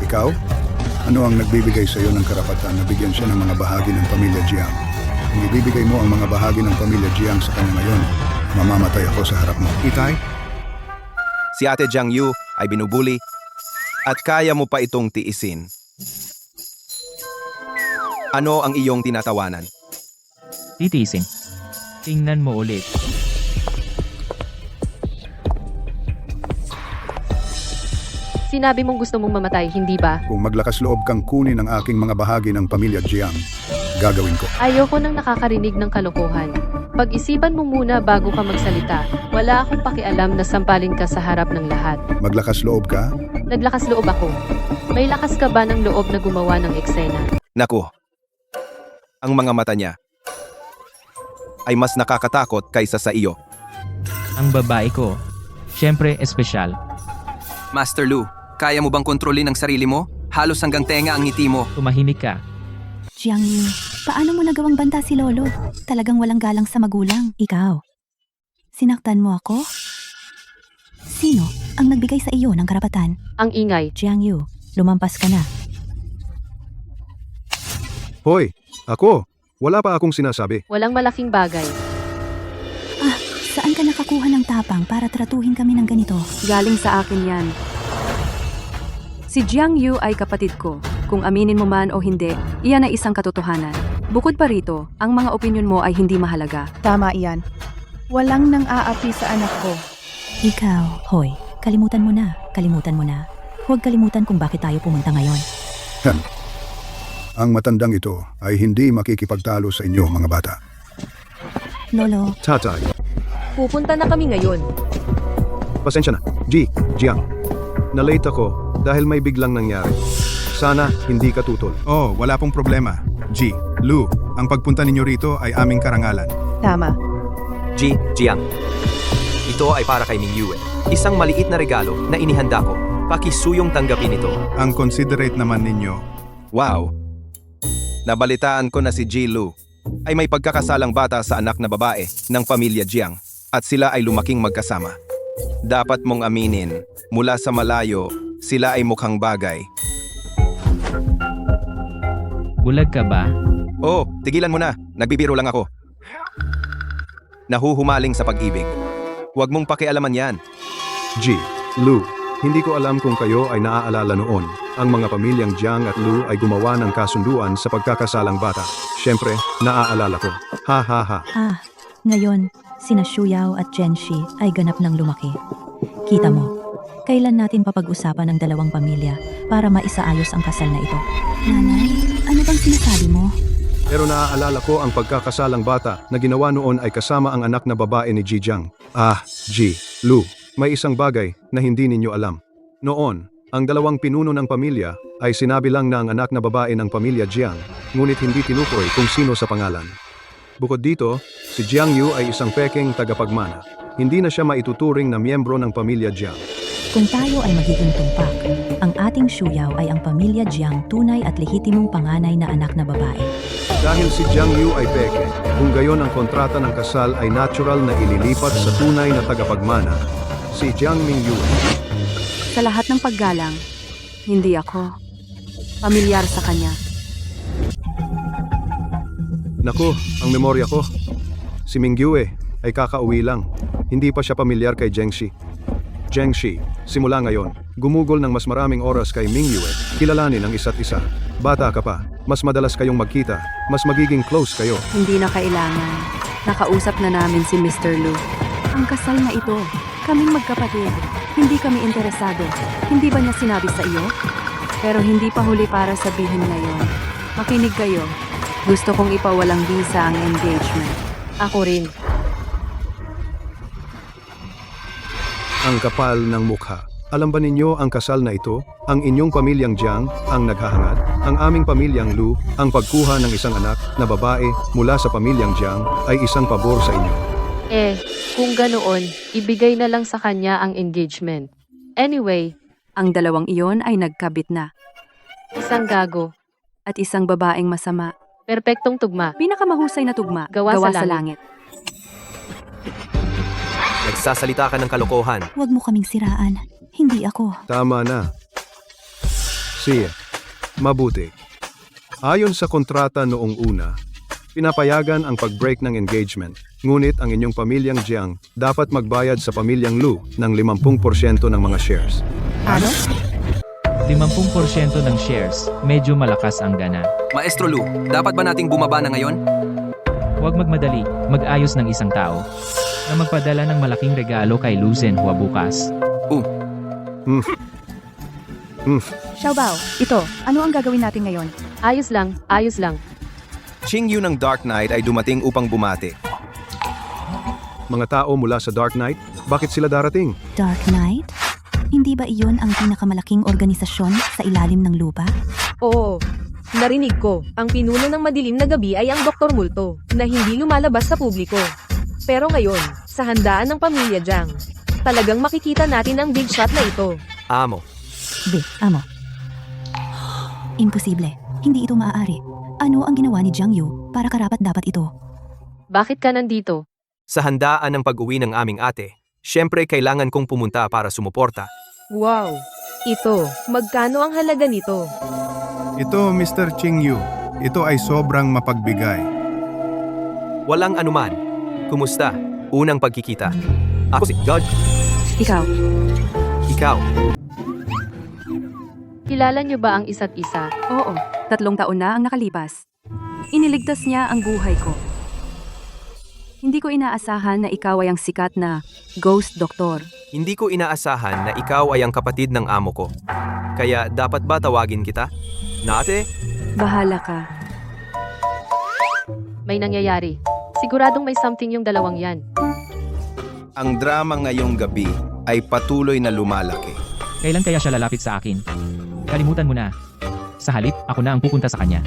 I: Ikaw? Ano ang nagbibigay sa iyo ng karapatan na bigyan siya ng mga bahagi ng pamilya Jiang? Kung ibibigay mo ang mga bahagi ng pamilya Jiang sa kanya ngayon, mamamatay ako sa harap mo.
K: Itay,
M: Si Ate Jiang Yu ay binubuli at kaya mo pa itong tiisin. Ano ang iyong tinatawanan?
C: Titiisin. Tingnan mo ulit.
A: Si Sinabi mong gusto mong mamatay, hindi ba?
I: Kung maglakas loob kang kunin ang aking mga bahagi ng pamilya Jiang, gagawin ko.
A: Ayoko nang nakakarinig ng kalokohan. Pag-isipan mo muna bago ka magsalita. Wala akong pakialam na sampalin ka sa harap ng lahat.
I: Maglakas loob ka?
A: Naglakas loob ako. May lakas ka ba ng loob na gumawa ng eksena?
M: Naku, ang mga mata niya ay mas nakakatakot kaysa sa iyo.
C: Ang babae ko, syempre espesyal.
L: Master Lu, kaya mo bang kontrolin ang sarili mo? Halos hanggang tenga ang ngiti mo.
C: Tumahimik ka.
G: Jiang Yu, paano mo nagawang banta si Lolo? Talagang walang galang sa magulang. Ikaw, sinaktan mo ako? Sino ang nagbigay sa iyo ng karapatan?
A: Ang ingay.
G: Jiang Yu, lumampas ka na.
D: Hoy, ako. Wala pa akong sinasabi.
A: Walang malaking bagay.
G: Saan ka nakakuha ng tapang para tratuhin kami ng ganito?
F: Galing sa akin yan. Si Jiang Yu ay kapatid ko. Kung aminin mo man o hindi, iyan ay isang katotohanan. Bukod pa rito, ang mga opinyon mo ay hindi mahalaga.
E: Tama iyan. Walang nang aapi sa anak ko.
G: Ikaw, hoy, kalimutan mo na. Kalimutan mo na. Huwag kalimutan kung bakit tayo pumunta ngayon.
I: Ang matandang ito ay hindi makikipagtalo sa inyo, mga bata.
G: Lolo,
D: Tatay,
J: Pupunta na kami ngayon.
D: pasensya na. Jiang. Na-late ako dahil may biglang nangyari. Sana hindi ka tutol.
K: Oh, wala pong problema. Lu, ang pagpunta ninyo rito ay aming karangalan.
E: Tama.
B: Jiang. Ito ay para kay Ming Yue. Isang maliit na regalo na inihanda ko. Pakisuyong tanggapin ito.
K: Ang considerate naman ninyo.
M: Wow! Nabalitaan ko na si Ji Lu ay may pagkakasalang bata sa anak na babae ng pamilya Jiang at sila ay lumaking magkasama. Dapat mong aminin, mula sa malayo, sila ay mukhang bagay.
C: Bulag ka ba?
M: Oh, tigilan mo na. Nagbibiro lang ako. Nahuhumaling sa pag-ibig. Huwag mong pakialaman yan.
D: Lu, hindi ko alam kung kayo ay naaalala noon. Ang mga pamilyang Jiang at Lu ay gumawa ng kasunduan sa pagkakasalang bata. Siyempre, naaalala ko. Ha ha ha.
G: ngayon, sina Shuyao at Zhenshi ay ganap ng lumaki. Kita mo, kailan natin papag-usapan ang dalawang pamilya para maisaayos ang kasal na ito? Nanay, ano bang sinasabi mo?
D: Pero naaalala ko ang pagkakasalang bata na ginawa noon ay kasama ang anak na babae ni Jiang. Lu, may isang bagay na hindi ninyo alam. Noon, ang dalawang pinuno ng pamilya ay sinabi lang na ang anak na babae ng pamilya Jiang, ngunit hindi tinukoy kung sino sa pangalan. Bukod dito, si Jiang Yu ay isang pekeng tagapagmana. Hindi na siya maituturing na miyembro ng pamilya Jiang.
G: Kung tayo ay magiging tumpak, ang ating Shuyao ay ang pamilya Jiang tunay at lehitimong panganay na anak na babae.
D: Dahil si Jiang Yu ay peke, kung gayon ang kontrata ng kasal ay natural na ililipat sa tunay na tagapagmana, si Jiang Mingyue.
F: Sa lahat ng paggalang, hindi ako pamilyar sa kanya.
D: Naku, ang memorya ko. Si Mingyue ay kakauwi lang. Hindi pa siya pamilyar kay Zhengxi. Zhengxi, simula ngayon, gumugol ng mas maraming oras kay Mingyue, kilalanin ang isa't isa. Bata ka pa, mas madalas kayong magkita, mas magiging close kayo.
F: Hindi na kailangan. Nakausap na namin si Mr. Lu. Ang kasal na ito, kaming magkapatid. Hindi kami interesado. Hindi ba niya sinabi sa iyo? Pero hindi pa huli para sabihin ngayon. Makinig kayo. Gusto kong ipawalang visa ang engagement.
A: Ako rin.
D: Ang kapal ng mukha. Alam ba ninyo ang kasal na ito? Ang inyong pamilyang Jiang ang naghahangad, ang aming pamilyang Lu, ang pagkuha ng isang anak na babae mula sa pamilyang Jiang ay isang pabor sa inyo.
A: Kung ganoon, ibigay na lang sa kanya ang engagement. Anyway,
F: Ang dalawang iyon ay nagkabit na.
A: isang gago.
F: At isang babaeng masama.
A: Perpektong tugma.
F: Pinakamahusay na tugma.
A: Gawa sa
F: langit.
B: Nagsasalita ka ng kalokohan.
G: Huwag mo kaming siraan. Hindi ako.
D: Tama na. Siya, mabuti. Ayon sa kontrata noong una, pinapayagan ang pag-break ng engagement. Ngunit ang inyong pamilyang Jiang dapat magbayad sa pamilyang Lu ng 50% ng mga shares.
E: Ano?
C: 50% ng shares, medyo malakas ang gana.
L: Maestro Lu, dapat ba nating bumaba na ngayon?
C: Huwag magmadali, mag-ayos ng isang tao na magpadala ng malaking regalo kay Lu Zhenhua bukas.
E: Xiaobao, ito, ano ang gagawin natin ngayon?
A: Ayos lang, ayos lang.
M: Ching Yu ng Dark Knight ay dumating upang bumati.
D: Mga tao mula sa Dark Knight, bakit sila darating?
G: Dark Knight? Hindi ba iyon ang pinakamalaking organisasyon sa ilalim ng lupa?
J: Oo. Narinig ko, ang pinuno ng madilim na gabi ay ang Dr. Multo, na hindi lumalabas sa publiko. Pero ngayon, sa handaan ng pamilya Jiang, talagang makikita natin ang big shot na ito.
B: Amo.
G: Amo. Imposible. Hindi ito maaari. Ano ang ginawa ni Jiang Yu para karapat-dapat ito?
A: Bakit ka nandito?
B: Sa handaan ng pag-uwi ng aming ate, syempre kailangan kong pumunta para sumuporta.
J: Wow! Ito, magkano ang halaga nito?
K: Ito, Mr. Ching Yu. Ito ay sobrang mapagbigay.
B: Walang anuman. Kumusta? Unang pagkikita. Ako si God.
F: Ikaw.
B: Ikaw.
A: Kilala niyo ba ang isa't isa?
F: Oo, 3 taon na ang nakalipas. Iniligtas niya ang buhay ko. Hindi ko inaasahan na ikaw ay ang sikat na ghost doctor.
B: Hindi ko inaasahan na ikaw ay ang kapatid ng amo ko. Kaya dapat ba tawagin kita? Nate?
F: Bahala ka.
A: May nangyayari. Siguradong may something yung dalawang yan.
M: Ang drama ngayong gabi ay patuloy na lumalaki.
C: Kailan kaya siya lalapit sa akin? Kalimutan mo na. Sa halip, ako na ang pupunta sa kanya.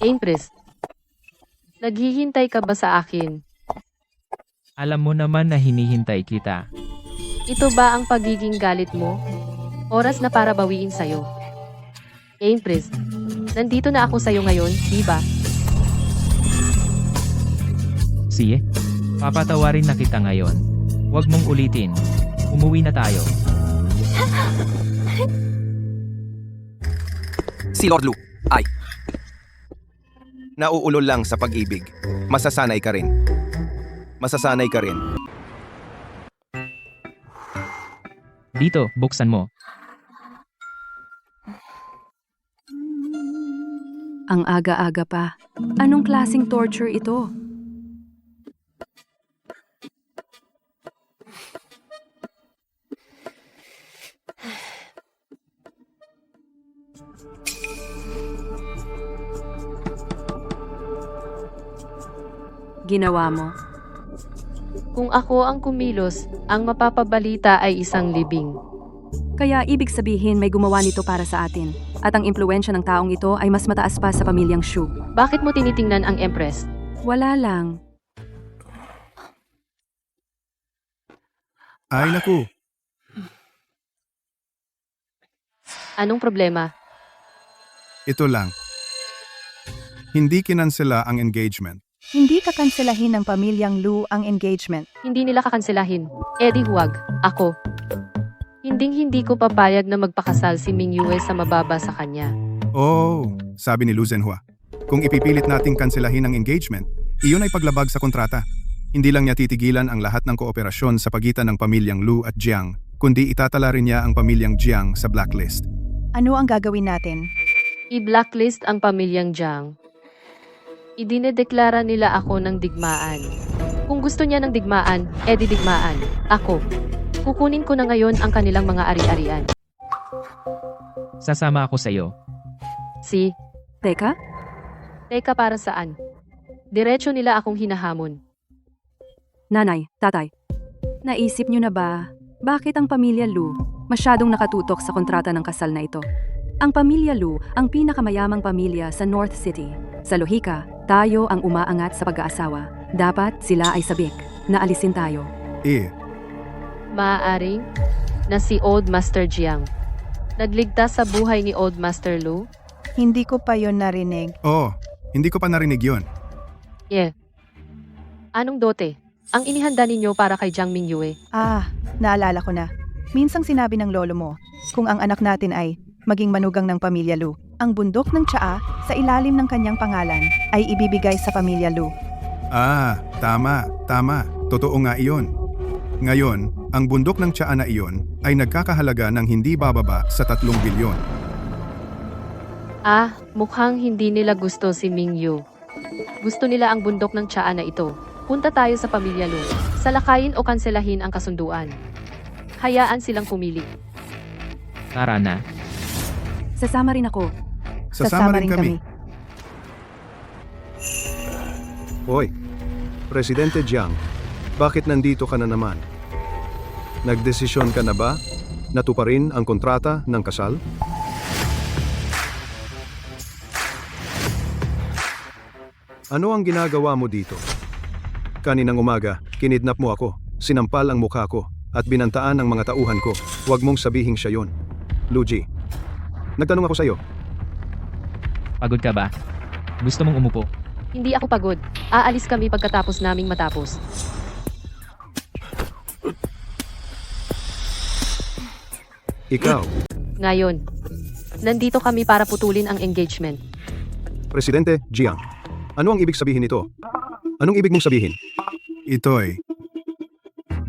A: Empress, naghihintay ka ba sa akin?
C: Alam mo naman na hinihintay kita.
A: Ito ba ang pagiging galit mo? Oras na para bawiin sa'yo. Empress, nandito na ako sa'yo ngayon, di ba?
C: Sige, papatawarin na kita ngayon. Huwag mong ulitin. Umuwi na tayo.
L: Si Lord Lu ay
M: Nauulol lang sa pag-ibig. Masasanay ka rin. Masasanay ka rin.
C: Dito, buksan mo.
F: Ang aga-aga pa. Anong klaseng torture ito? Ginawa mo.
A: Kung ako ang kumilos, ang mapapabalita ay isang libing.
F: Kaya ibig sabihin may gumawa nito para sa atin. At ang impluwensya ng taong ito ay mas mataas pa sa pamilyang Shu.
A: Bakit mo tinitingnan ang Empress?
F: Wala lang.
K: Ay naku,
A: Anong problema?
K: ito lang. Hindi kinansela ang engagement.
E: Hindi kakanselahin ng pamilyang Lu ang engagement.
A: Hindi nila kakanselahin. Eddie, huwag. Ako. Hinding-hindi ko papayag na magpakasal si Ming Yue sa mababa sa kanya.
K: Oh, sabi ni Lu Zhenhua. Kung ipipilit nating kanselahin ang engagement, iyon ay paglabag sa kontrata. Hindi lang niya titigilan ang lahat ng kooperasyon sa pagitan ng pamilyang Lu at Jiang, kundi itatala rin niya ang pamilyang Jiang sa blacklist.
E: Ano ang gagawin natin?
A: I-blacklist ang pamilyang Jiang. Idinedeklara nila ako ng digmaan. Kung gusto niya ng digmaan, edi digmaan. Ako. Kukunin ko na ngayon ang kanilang mga ari-arian.
C: Sasama ako sa'yo.
A: Si,
F: Teka?
A: teka para saan? Diretso nila akong hinahamon.
F: Nanay, tatay. Naisip niyo na ba, bakit ang pamilya Lu masyadong nakatutok sa kontrata ng kasal na ito? Ang pamilya Lu ang pinakamayamang pamilya sa North City. Sa lohika, tayo ang umaangat sa pag-aasawa. Dapat sila ay sabik na alisin tayo.
A: Maaaring na si Old Master Jiang. Nagligtas sa buhay ni Old Master Lu?
E: Hindi ko pa yon narinig.
K: Oh, hindi ko pa narinig yun.
A: Anong dote? Ang inihanda ninyo para kay Jiang Mingyue.
E: Naalala ko na. Minsang sinabi ng lolo mo, kung ang anak natin ay maging manugang ng pamilya Lu, ang bundok ng tsaa sa ilalim ng kanyang pangalan ay ibibigay sa pamilya Lu.
K: Tama. Totoo nga iyon. Ngayon, ang bundok ng tsaa na iyon ay nagkakahalaga ng hindi bababa sa 3 bilyon.
A: Mukhang hindi nila gusto si Ming Yu. Gusto nila ang bundok ng tsaa na ito. Punta tayo sa pamilya Lu. Salakayin o kanselahin ang kasunduan. Hayaan silang pumili.
C: Tara na.
F: Sasama rin ako.
K: Sasama rin kami.
D: Hoy, Presidente Jiang, bakit nandito ka na naman? Nagdesisyon ka na ba? Natuparin ang kontrata ng kasal? Ano ang ginagawa mo dito? Kaninang umaga, kinidnap mo ako, sinampal ang mukha ko, at binantaan ang mga tauhan ko. Huwag mong sabihing siya yun. Luigi, nagtanong ako sa'yo.
C: Pagod ka ba? Gusto mong umupo?
A: Hindi ako pagod. Aalis kami pagkatapos naming matapos.
D: Ikaw,
A: Ngayon, nandito kami para putulin ang engagement.
D: Presidente Jiang, ano ang ibig sabihin nito? Anong ibig mong sabihin?
K: Ito ay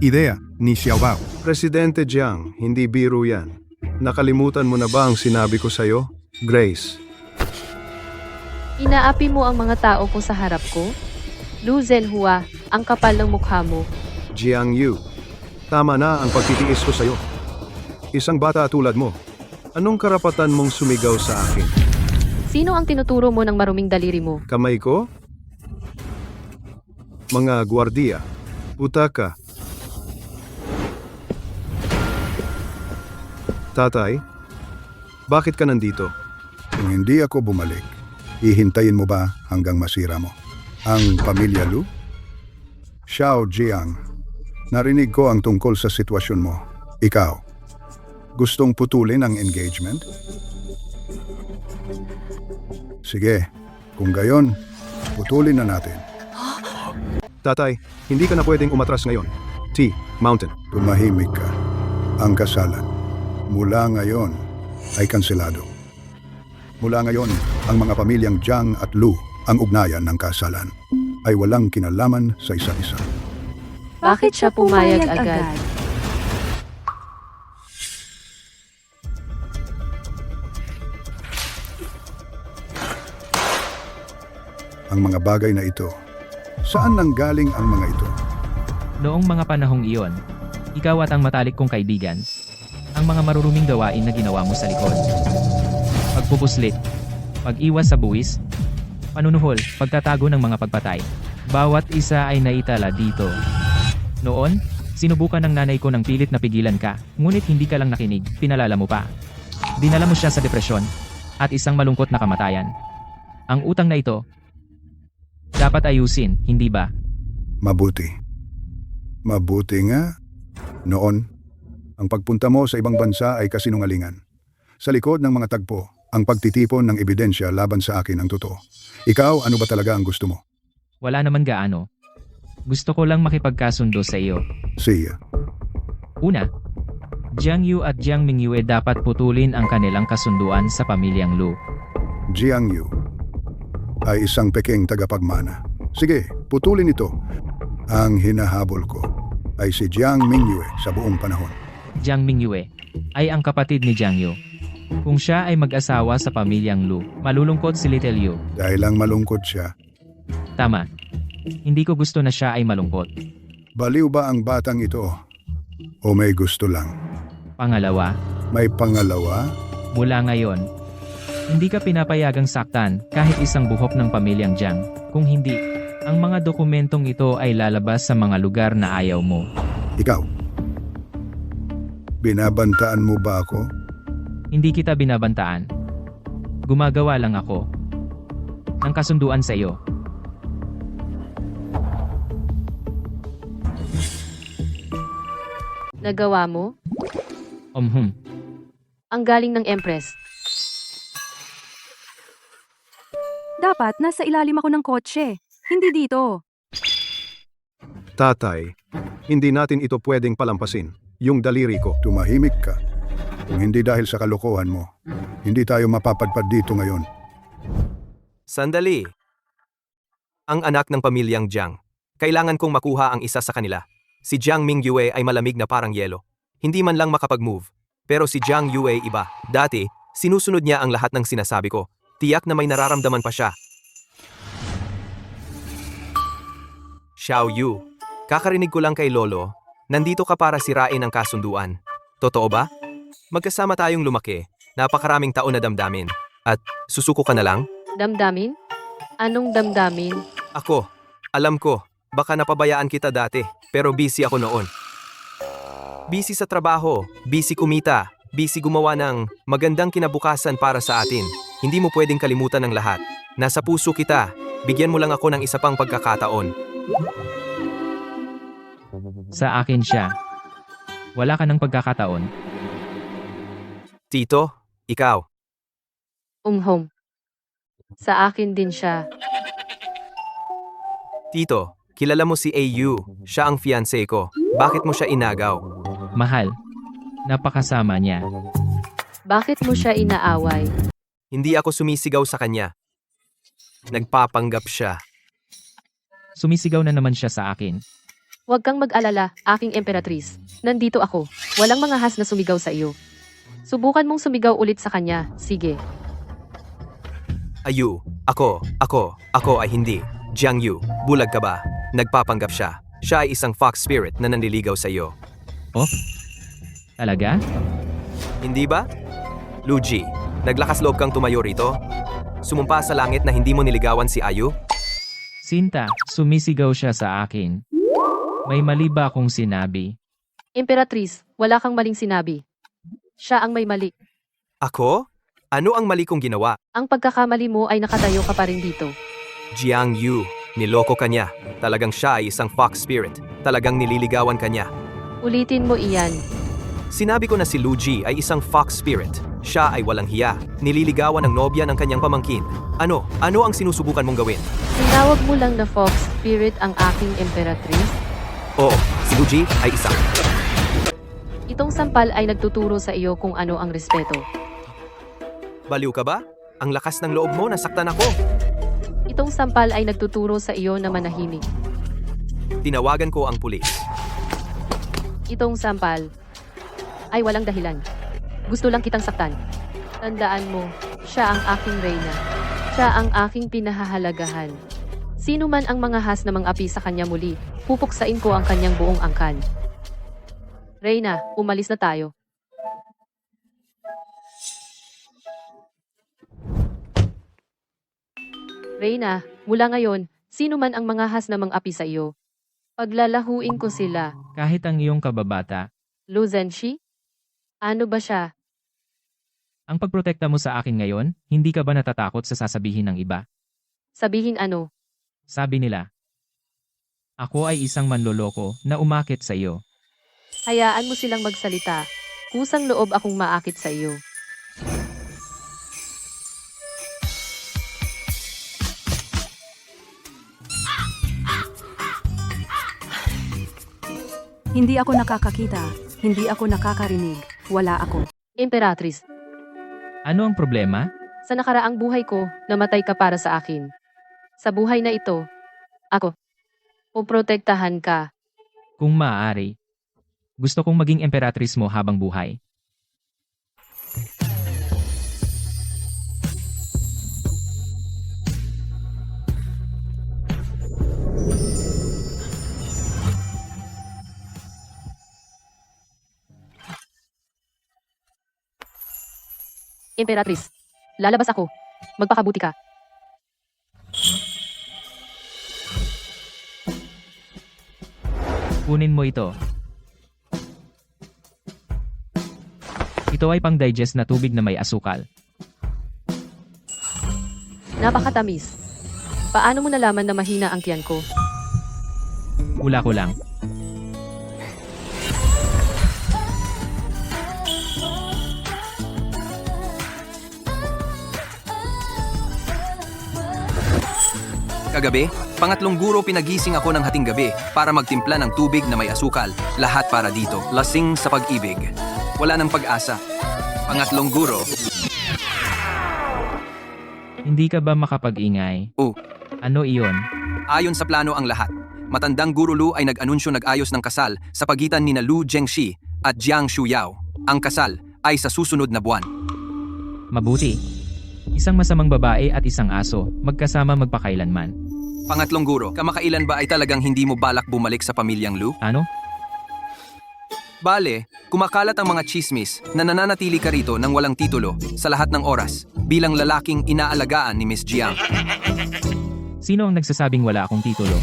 K: ideya ni Xiaobao.
D: Presidente Jiang, hindi biro yan. Nakalimutan mo na ba ang sinabi ko sa'yo? Grace,
A: Inaapi mo ang mga tao ko sa harap ko? Lu Zhenhua, ang kapal ng mukha mo.
D: Jiang Yu, tama na ang pagtitiis ko sa'yo. Isang bata tulad mo. Anong karapatan mong sumigaw sa akin?
A: Sino ang tinuturo mo ng maruming daliri mo?
D: Kamay ko? Mga gwardiya, butaka. Tatay, bakit ka nandito?
I: Kung hindi ako bumalik, hihintayin mo ba hanggang masira mo ang pamilya Lu? Xiao Jiang, narinig ko ang tungkol sa sitwasyon mo. Ikaw, gustong putulin ang engagement? Sige, kung gayon, putulin na natin.
D: Tatay, hindi ka na pwedeng umatras ngayon. T. Mountain.
I: Tumahimik ka. Ang kasalan, mula ngayon, ay kanselado. Mula ngayon, ang mga pamilyang Jiang at Lu, ang ugnayan ng kasalan, ay walang kinalaman sa isa't isa.
A: Bakit siya pumayag agad?
I: Ang mga bagay na ito, saan nanggaling ang mga ito?
C: Noong mga panahong iyon, ikaw at ang matalik kong kaibigan, ang mga maruruming gawain na ginawa mo sa likod. Pagpupuslit, pag-iwas sa buwis, panunuhol, pagtatago ng mga pagpatay. Bawat isa ay naitala dito. Noon, sinubukan ng nanay ko ng pilit na pigilan ka, ngunit hindi ka lang nakinig, pinalala mo pa. Dinala mo siya sa depresyon, at isang malungkot na kamatayan. Ang utang na ito, dapat ayusin, hindi ba?
I: Mabuti. Mabuti nga. Noon, ang pagpunta mo sa ibang bansa ay kasinungalingan. Sa likod ng mga tagpo, ang pagtitipon ng ebidensya laban sa akin ang totoo. Ikaw, ano ba talaga ang gusto mo?
C: Wala naman gaano. Gusto ko lang makipagkasundo sa iyo.
I: Siya.
C: Una, Jiang Yu at Jiang Mingyue dapat putulin ang kanilang kasunduan sa pamilyang Lu.
I: Jiang Yu ay isang peking tagapagmana. Sige, putulin ito. Ang hinahabol ko ay si Jiang Mingyue sa buong panahon.
C: Jiang Mingyue ay ang kapatid ni Jiang Yu. Kung siya ay mag-asawa sa pamilyang Lu, malulungkot si Little Yu.
I: Dahil lang malungkot siya.
C: Tama. Hindi ko gusto na siya ay malungkot.
I: Baliw ba ang batang ito? O may gusto lang?
C: Pangalawa,
I: May pangalawa?
C: mula ngayon, hindi ka pinapayagang saktan kahit isang buhok ng pamilyang Jiang. Kung hindi, ang mga dokumentong ito ay lalabas sa mga lugar na ayaw mo.
I: Ikaw, binabantaan mo ba ako?
C: Hindi kita binabantaan. Gumagawa lang ako ng kasunduan sa iyo.
A: Nagawa mo? Ang galing ng Empress.
F: Dapat nasa ilalim ako ng kotse. Hindi dito.
D: Tatay, hindi natin ito pwedeng palampasin. Yung daliri ko.
I: Tumahimik ka. Kung hindi dahil sa kalokohan mo, hindi tayo mapapadpad dito ngayon.
B: Sandali. Ang anak ng pamilyang Jiang. Kailangan kong makuha ang isa sa kanila. Si Jiang Mingyue ay malamig na parang yelo. Hindi man lang makapag-move. Pero si Jiang Yue iba. Dati, sinusunod niya ang lahat ng sinasabi ko. Tiyak na may nararamdaman pa siya. Xiao Yu, kakarinig ko lang kay Lolo, nandito ka para sirain ang kasunduan. Totoo ba? Magkasama tayong lumaki, napakaraming taon na damdamin. At susuko ka na lang?
A: Damdamin? Anong damdamin?
B: Ako, alam ko, baka napabayaan kita dati, pero busy ako noon. Busy sa trabaho, busy kumita, busy gumawa ng magandang kinabukasan para sa atin. Hindi mo pwedeng kalimutan ng lahat. Nasa puso kita, bigyan mo lang ako ng isa pang pagkakataon.
C: Sa akin siya. Wala ka ng pagkakataon.
B: Tito, ikaw.
A: Home. Sa akin din siya.
B: Tito, kilala mo si AU, siya ang fiancé ko. Bakit mo siya inagaw?
C: Mahal. Napakasama niya.
A: Bakit mo siya inaaway?
B: Hindi ako sumisigaw sa kanya. Nagpapanggap siya.
C: Sumisigaw na naman siya sa akin.
A: Huwag kang mag-alala, aking emperatriz. Nandito ako. Walang mga has na sumigaw sa iyo. Subukan mong sumigaw ulit sa kanya. Sige.
B: Ayu, ako ay hindi. Jiang Yu, bulag ka ba? Nagpapanggap siya. Siya ay isang fox spirit na nanliligaw sa iyo.
C: Oh? Talaga?
B: Hindi ba? Luigi, naglakas loob kang tumayo rito? Sumumpa sa langit na hindi mo niligawan si Ayu?
C: Sinta, sumisigaw siya sa akin. May mali ba akong sinabi?
A: Emperatriz, wala kang maling sinabi. Siya ang may mali.
B: Ako? Ano ang mali kong ginawa?
A: Ang pagkakamali mo ay nakatayo ka pa rin dito.
B: Jiang Yu, niloko ka niya. Talagang siya ay isang fox spirit. Talagang nililigawan ka niya.
A: Ulitin mo iyan.
B: Sinabi ko na si Luigi ay isang fox spirit. Siya ay walang hiya. Nililigawan ang nobya ng kanyang pamangkin. Ano ang sinusubukan mong gawin?
A: Tinawag mo lang na fox spirit ang aking emperatriz?
B: Oo, si Luigi ay isang.
A: Itong sampal ay nagtuturo sa iyo kung ano ang respeto.
B: Baliw ka ba? Ang lakas ng loob mo, nasaktan ako.
A: Itong sampal ay nagtuturo sa iyo na manahimik.
B: Tinawagan ko ang pulis.
A: Itong sampal ay walang dahilan. Gusto lang kitang saktan. Tandaan mo, siya ang aking reyna. Siya ang aking pinahahalagahan. Sino man ang mga has na mang-api sa kanya muli, pupuksain ko ang kanyang buong angkan. Reyna, umalis na tayo. Reyna, mula ngayon, sino man ang mga has na mang-api sa iyo, paglalahuin ko sila.
C: Kahit ang iyong kababata,
A: Lu Zhenxi? Ano ba siya?
C: ang pagprotekta mo sa akin ngayon, hindi ka ba natatakot sa sasabihin ng iba?
A: Sabihin ano?
C: Sabi nila, ako ay isang manloloko na umakit sa iyo.
A: Hayaan mo silang magsalita. Kusang loob akong maakit sa iyo.
F: Hindi ako nakakakita, hindi ako nakakarinig, wala ako.
A: Emperatriz,
C: Ano ang problema?
A: sa nakaraang buhay ko, namatay ka para sa akin. Sa buhay na ito, ako, puprotektahan ka.
C: Kung maaari, gusto kong maging emperatrice mo habang buhay.
A: Emperatriz, lalabas ako. Magpakabuti ka.
C: Kunin mo ito. Ito ay pang-digest na tubig na may asukal.
A: Napakatamis. Paano mo nalaman na mahina ang tiyan ko?
C: Hula ko lang.
L: Kagabi, pangatlong guro pinagising ako ng hating gabi para magtimpla ng tubig na may asukal. Lahat para dito. Lasing sa pag-ibig. Wala nang pag-asa. Pangatlong guro.
C: Hindi ka ba makapag-ingay?
L: Oh.
C: Ano iyon?
L: Ayon sa plano ang lahat. Matandang Guro Lu ay nag-anunsyo nag-ayos ng kasal sa pagitan ni Lu Zhengxi at Jiang Shuyao. Ang kasal ay sa susunod na buwan.
C: Mabuti. Isang masamang babae at isang aso, magkasama magpakailanman.
L: Pangatlong guro, kamakailan ba ay talagang hindi mo balak bumalik sa pamilyang Lu?
C: Ano?
L: Bale, kumakalat ang mga chismis na nananatili ka rito ng walang titulo sa lahat ng oras bilang lalaking inaalagaan ni Miss Jiang.
C: Sino ang nagsasabing wala akong titulo?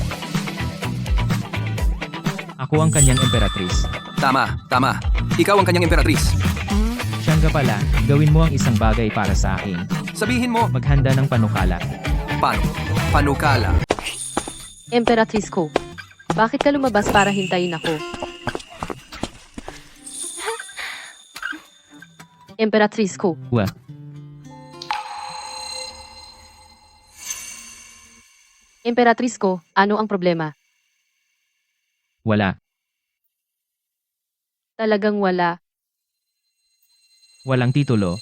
C: Ako ang kanyang emperatris.
L: Tama, tama. Ikaw ang kanyang emperatris.
C: Siyang nga pala, gawin mo ang isang bagay para sa akin.
L: Sabihin mo,
C: Maghanda ng panukala.
L: panukala.
A: Emperatrice ko, bakit ka lumabas para hintayin ako? Emperatrice ko,
C: Wa.
A: Emperatrice ko, ano ang problema?
C: Wala.
A: Talagang wala.
C: Walang titulo.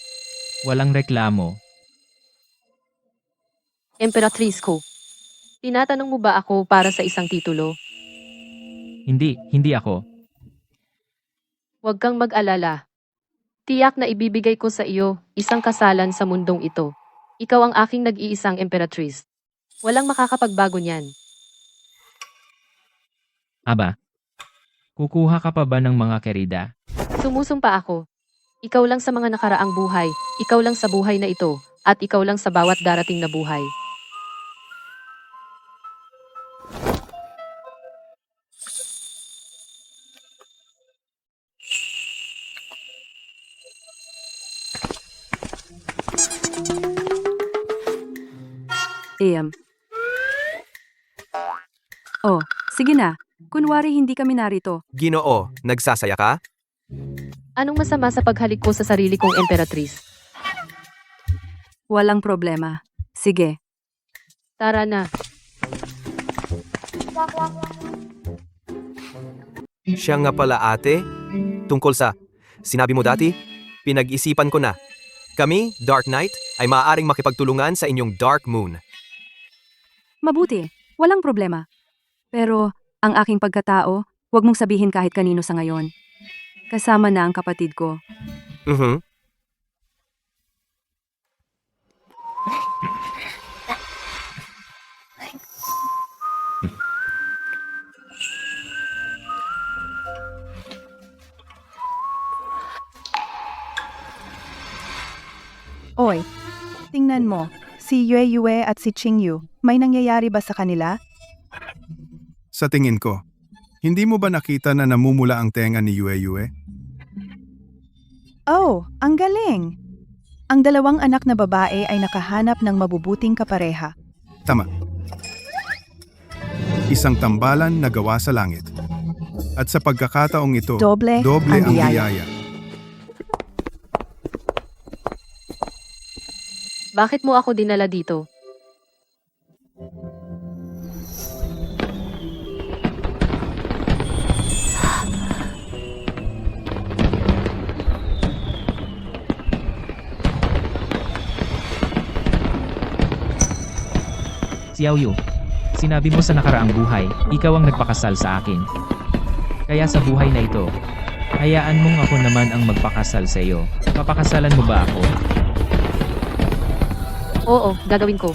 C: Walang reklamo.
A: Emperatrice ko, tinatanong mo ba ako para sa isang titulo?
C: Hindi ako.
A: Huwag kang mag-alala. Tiyak na ibibigay ko sa iyo isang kasalan sa mundong ito. Ikaw ang aking nag-iisang emperatrice. Walang makakapagbago niyan.
C: Aba. Kukuha ka pa ba ng mga kerida?
A: Sumusumpa ako. Ikaw lang sa mga nakaraang buhay, ikaw lang sa buhay na ito, at ikaw lang sa bawat darating na buhay.
F: Oh, sige na. Kunwari hindi kami narito.
B: Ginoo, nagsasaya ka?
A: Anong masama sa paghalik ko sa sarili kong emperatrice?
F: Walang problema. Sige.
A: Tara na.
B: Siya nga pala ate. Tungkol sa, sinabi mo dati, pinag-isipan ko na. Kami, Dark Knight, ay maaaring makipagtulungan sa inyong Dark Moon.
F: Mabuti. Walang problema. Pero, ang aking pagkatao, huwag mong sabihin kahit kanino sa ngayon. Kasama na ang kapatid ko.
E: Oy, tingnan mo. Si Yue Yue at si Qing Yu, may nangyayari ba sa kanila?
K: Sa tingin ko, hindi mo ba nakita na namumula ang tenga ni Yue Yue?
E: Oh, ang galing! Ang dalawang anak na babae ay nakahanap ng mabubuting kapareha.
K: Tama. Isang tambalan na gawa sa langit. At sa pagkakataong ito,
E: Doble ang
K: ang
E: biyaya.
K: biyaya.
A: Bakit mo ako dinala dito?
C: Xiao Yu, sinabi mo sa nakaraang buhay, ikaw ang nagpakasal sa akin. Kaya sa buhay na ito, hayaan mong ako naman ang magpakasal sa iyo. Papakasalan mo ba ako?
A: Oo, gagawin ko.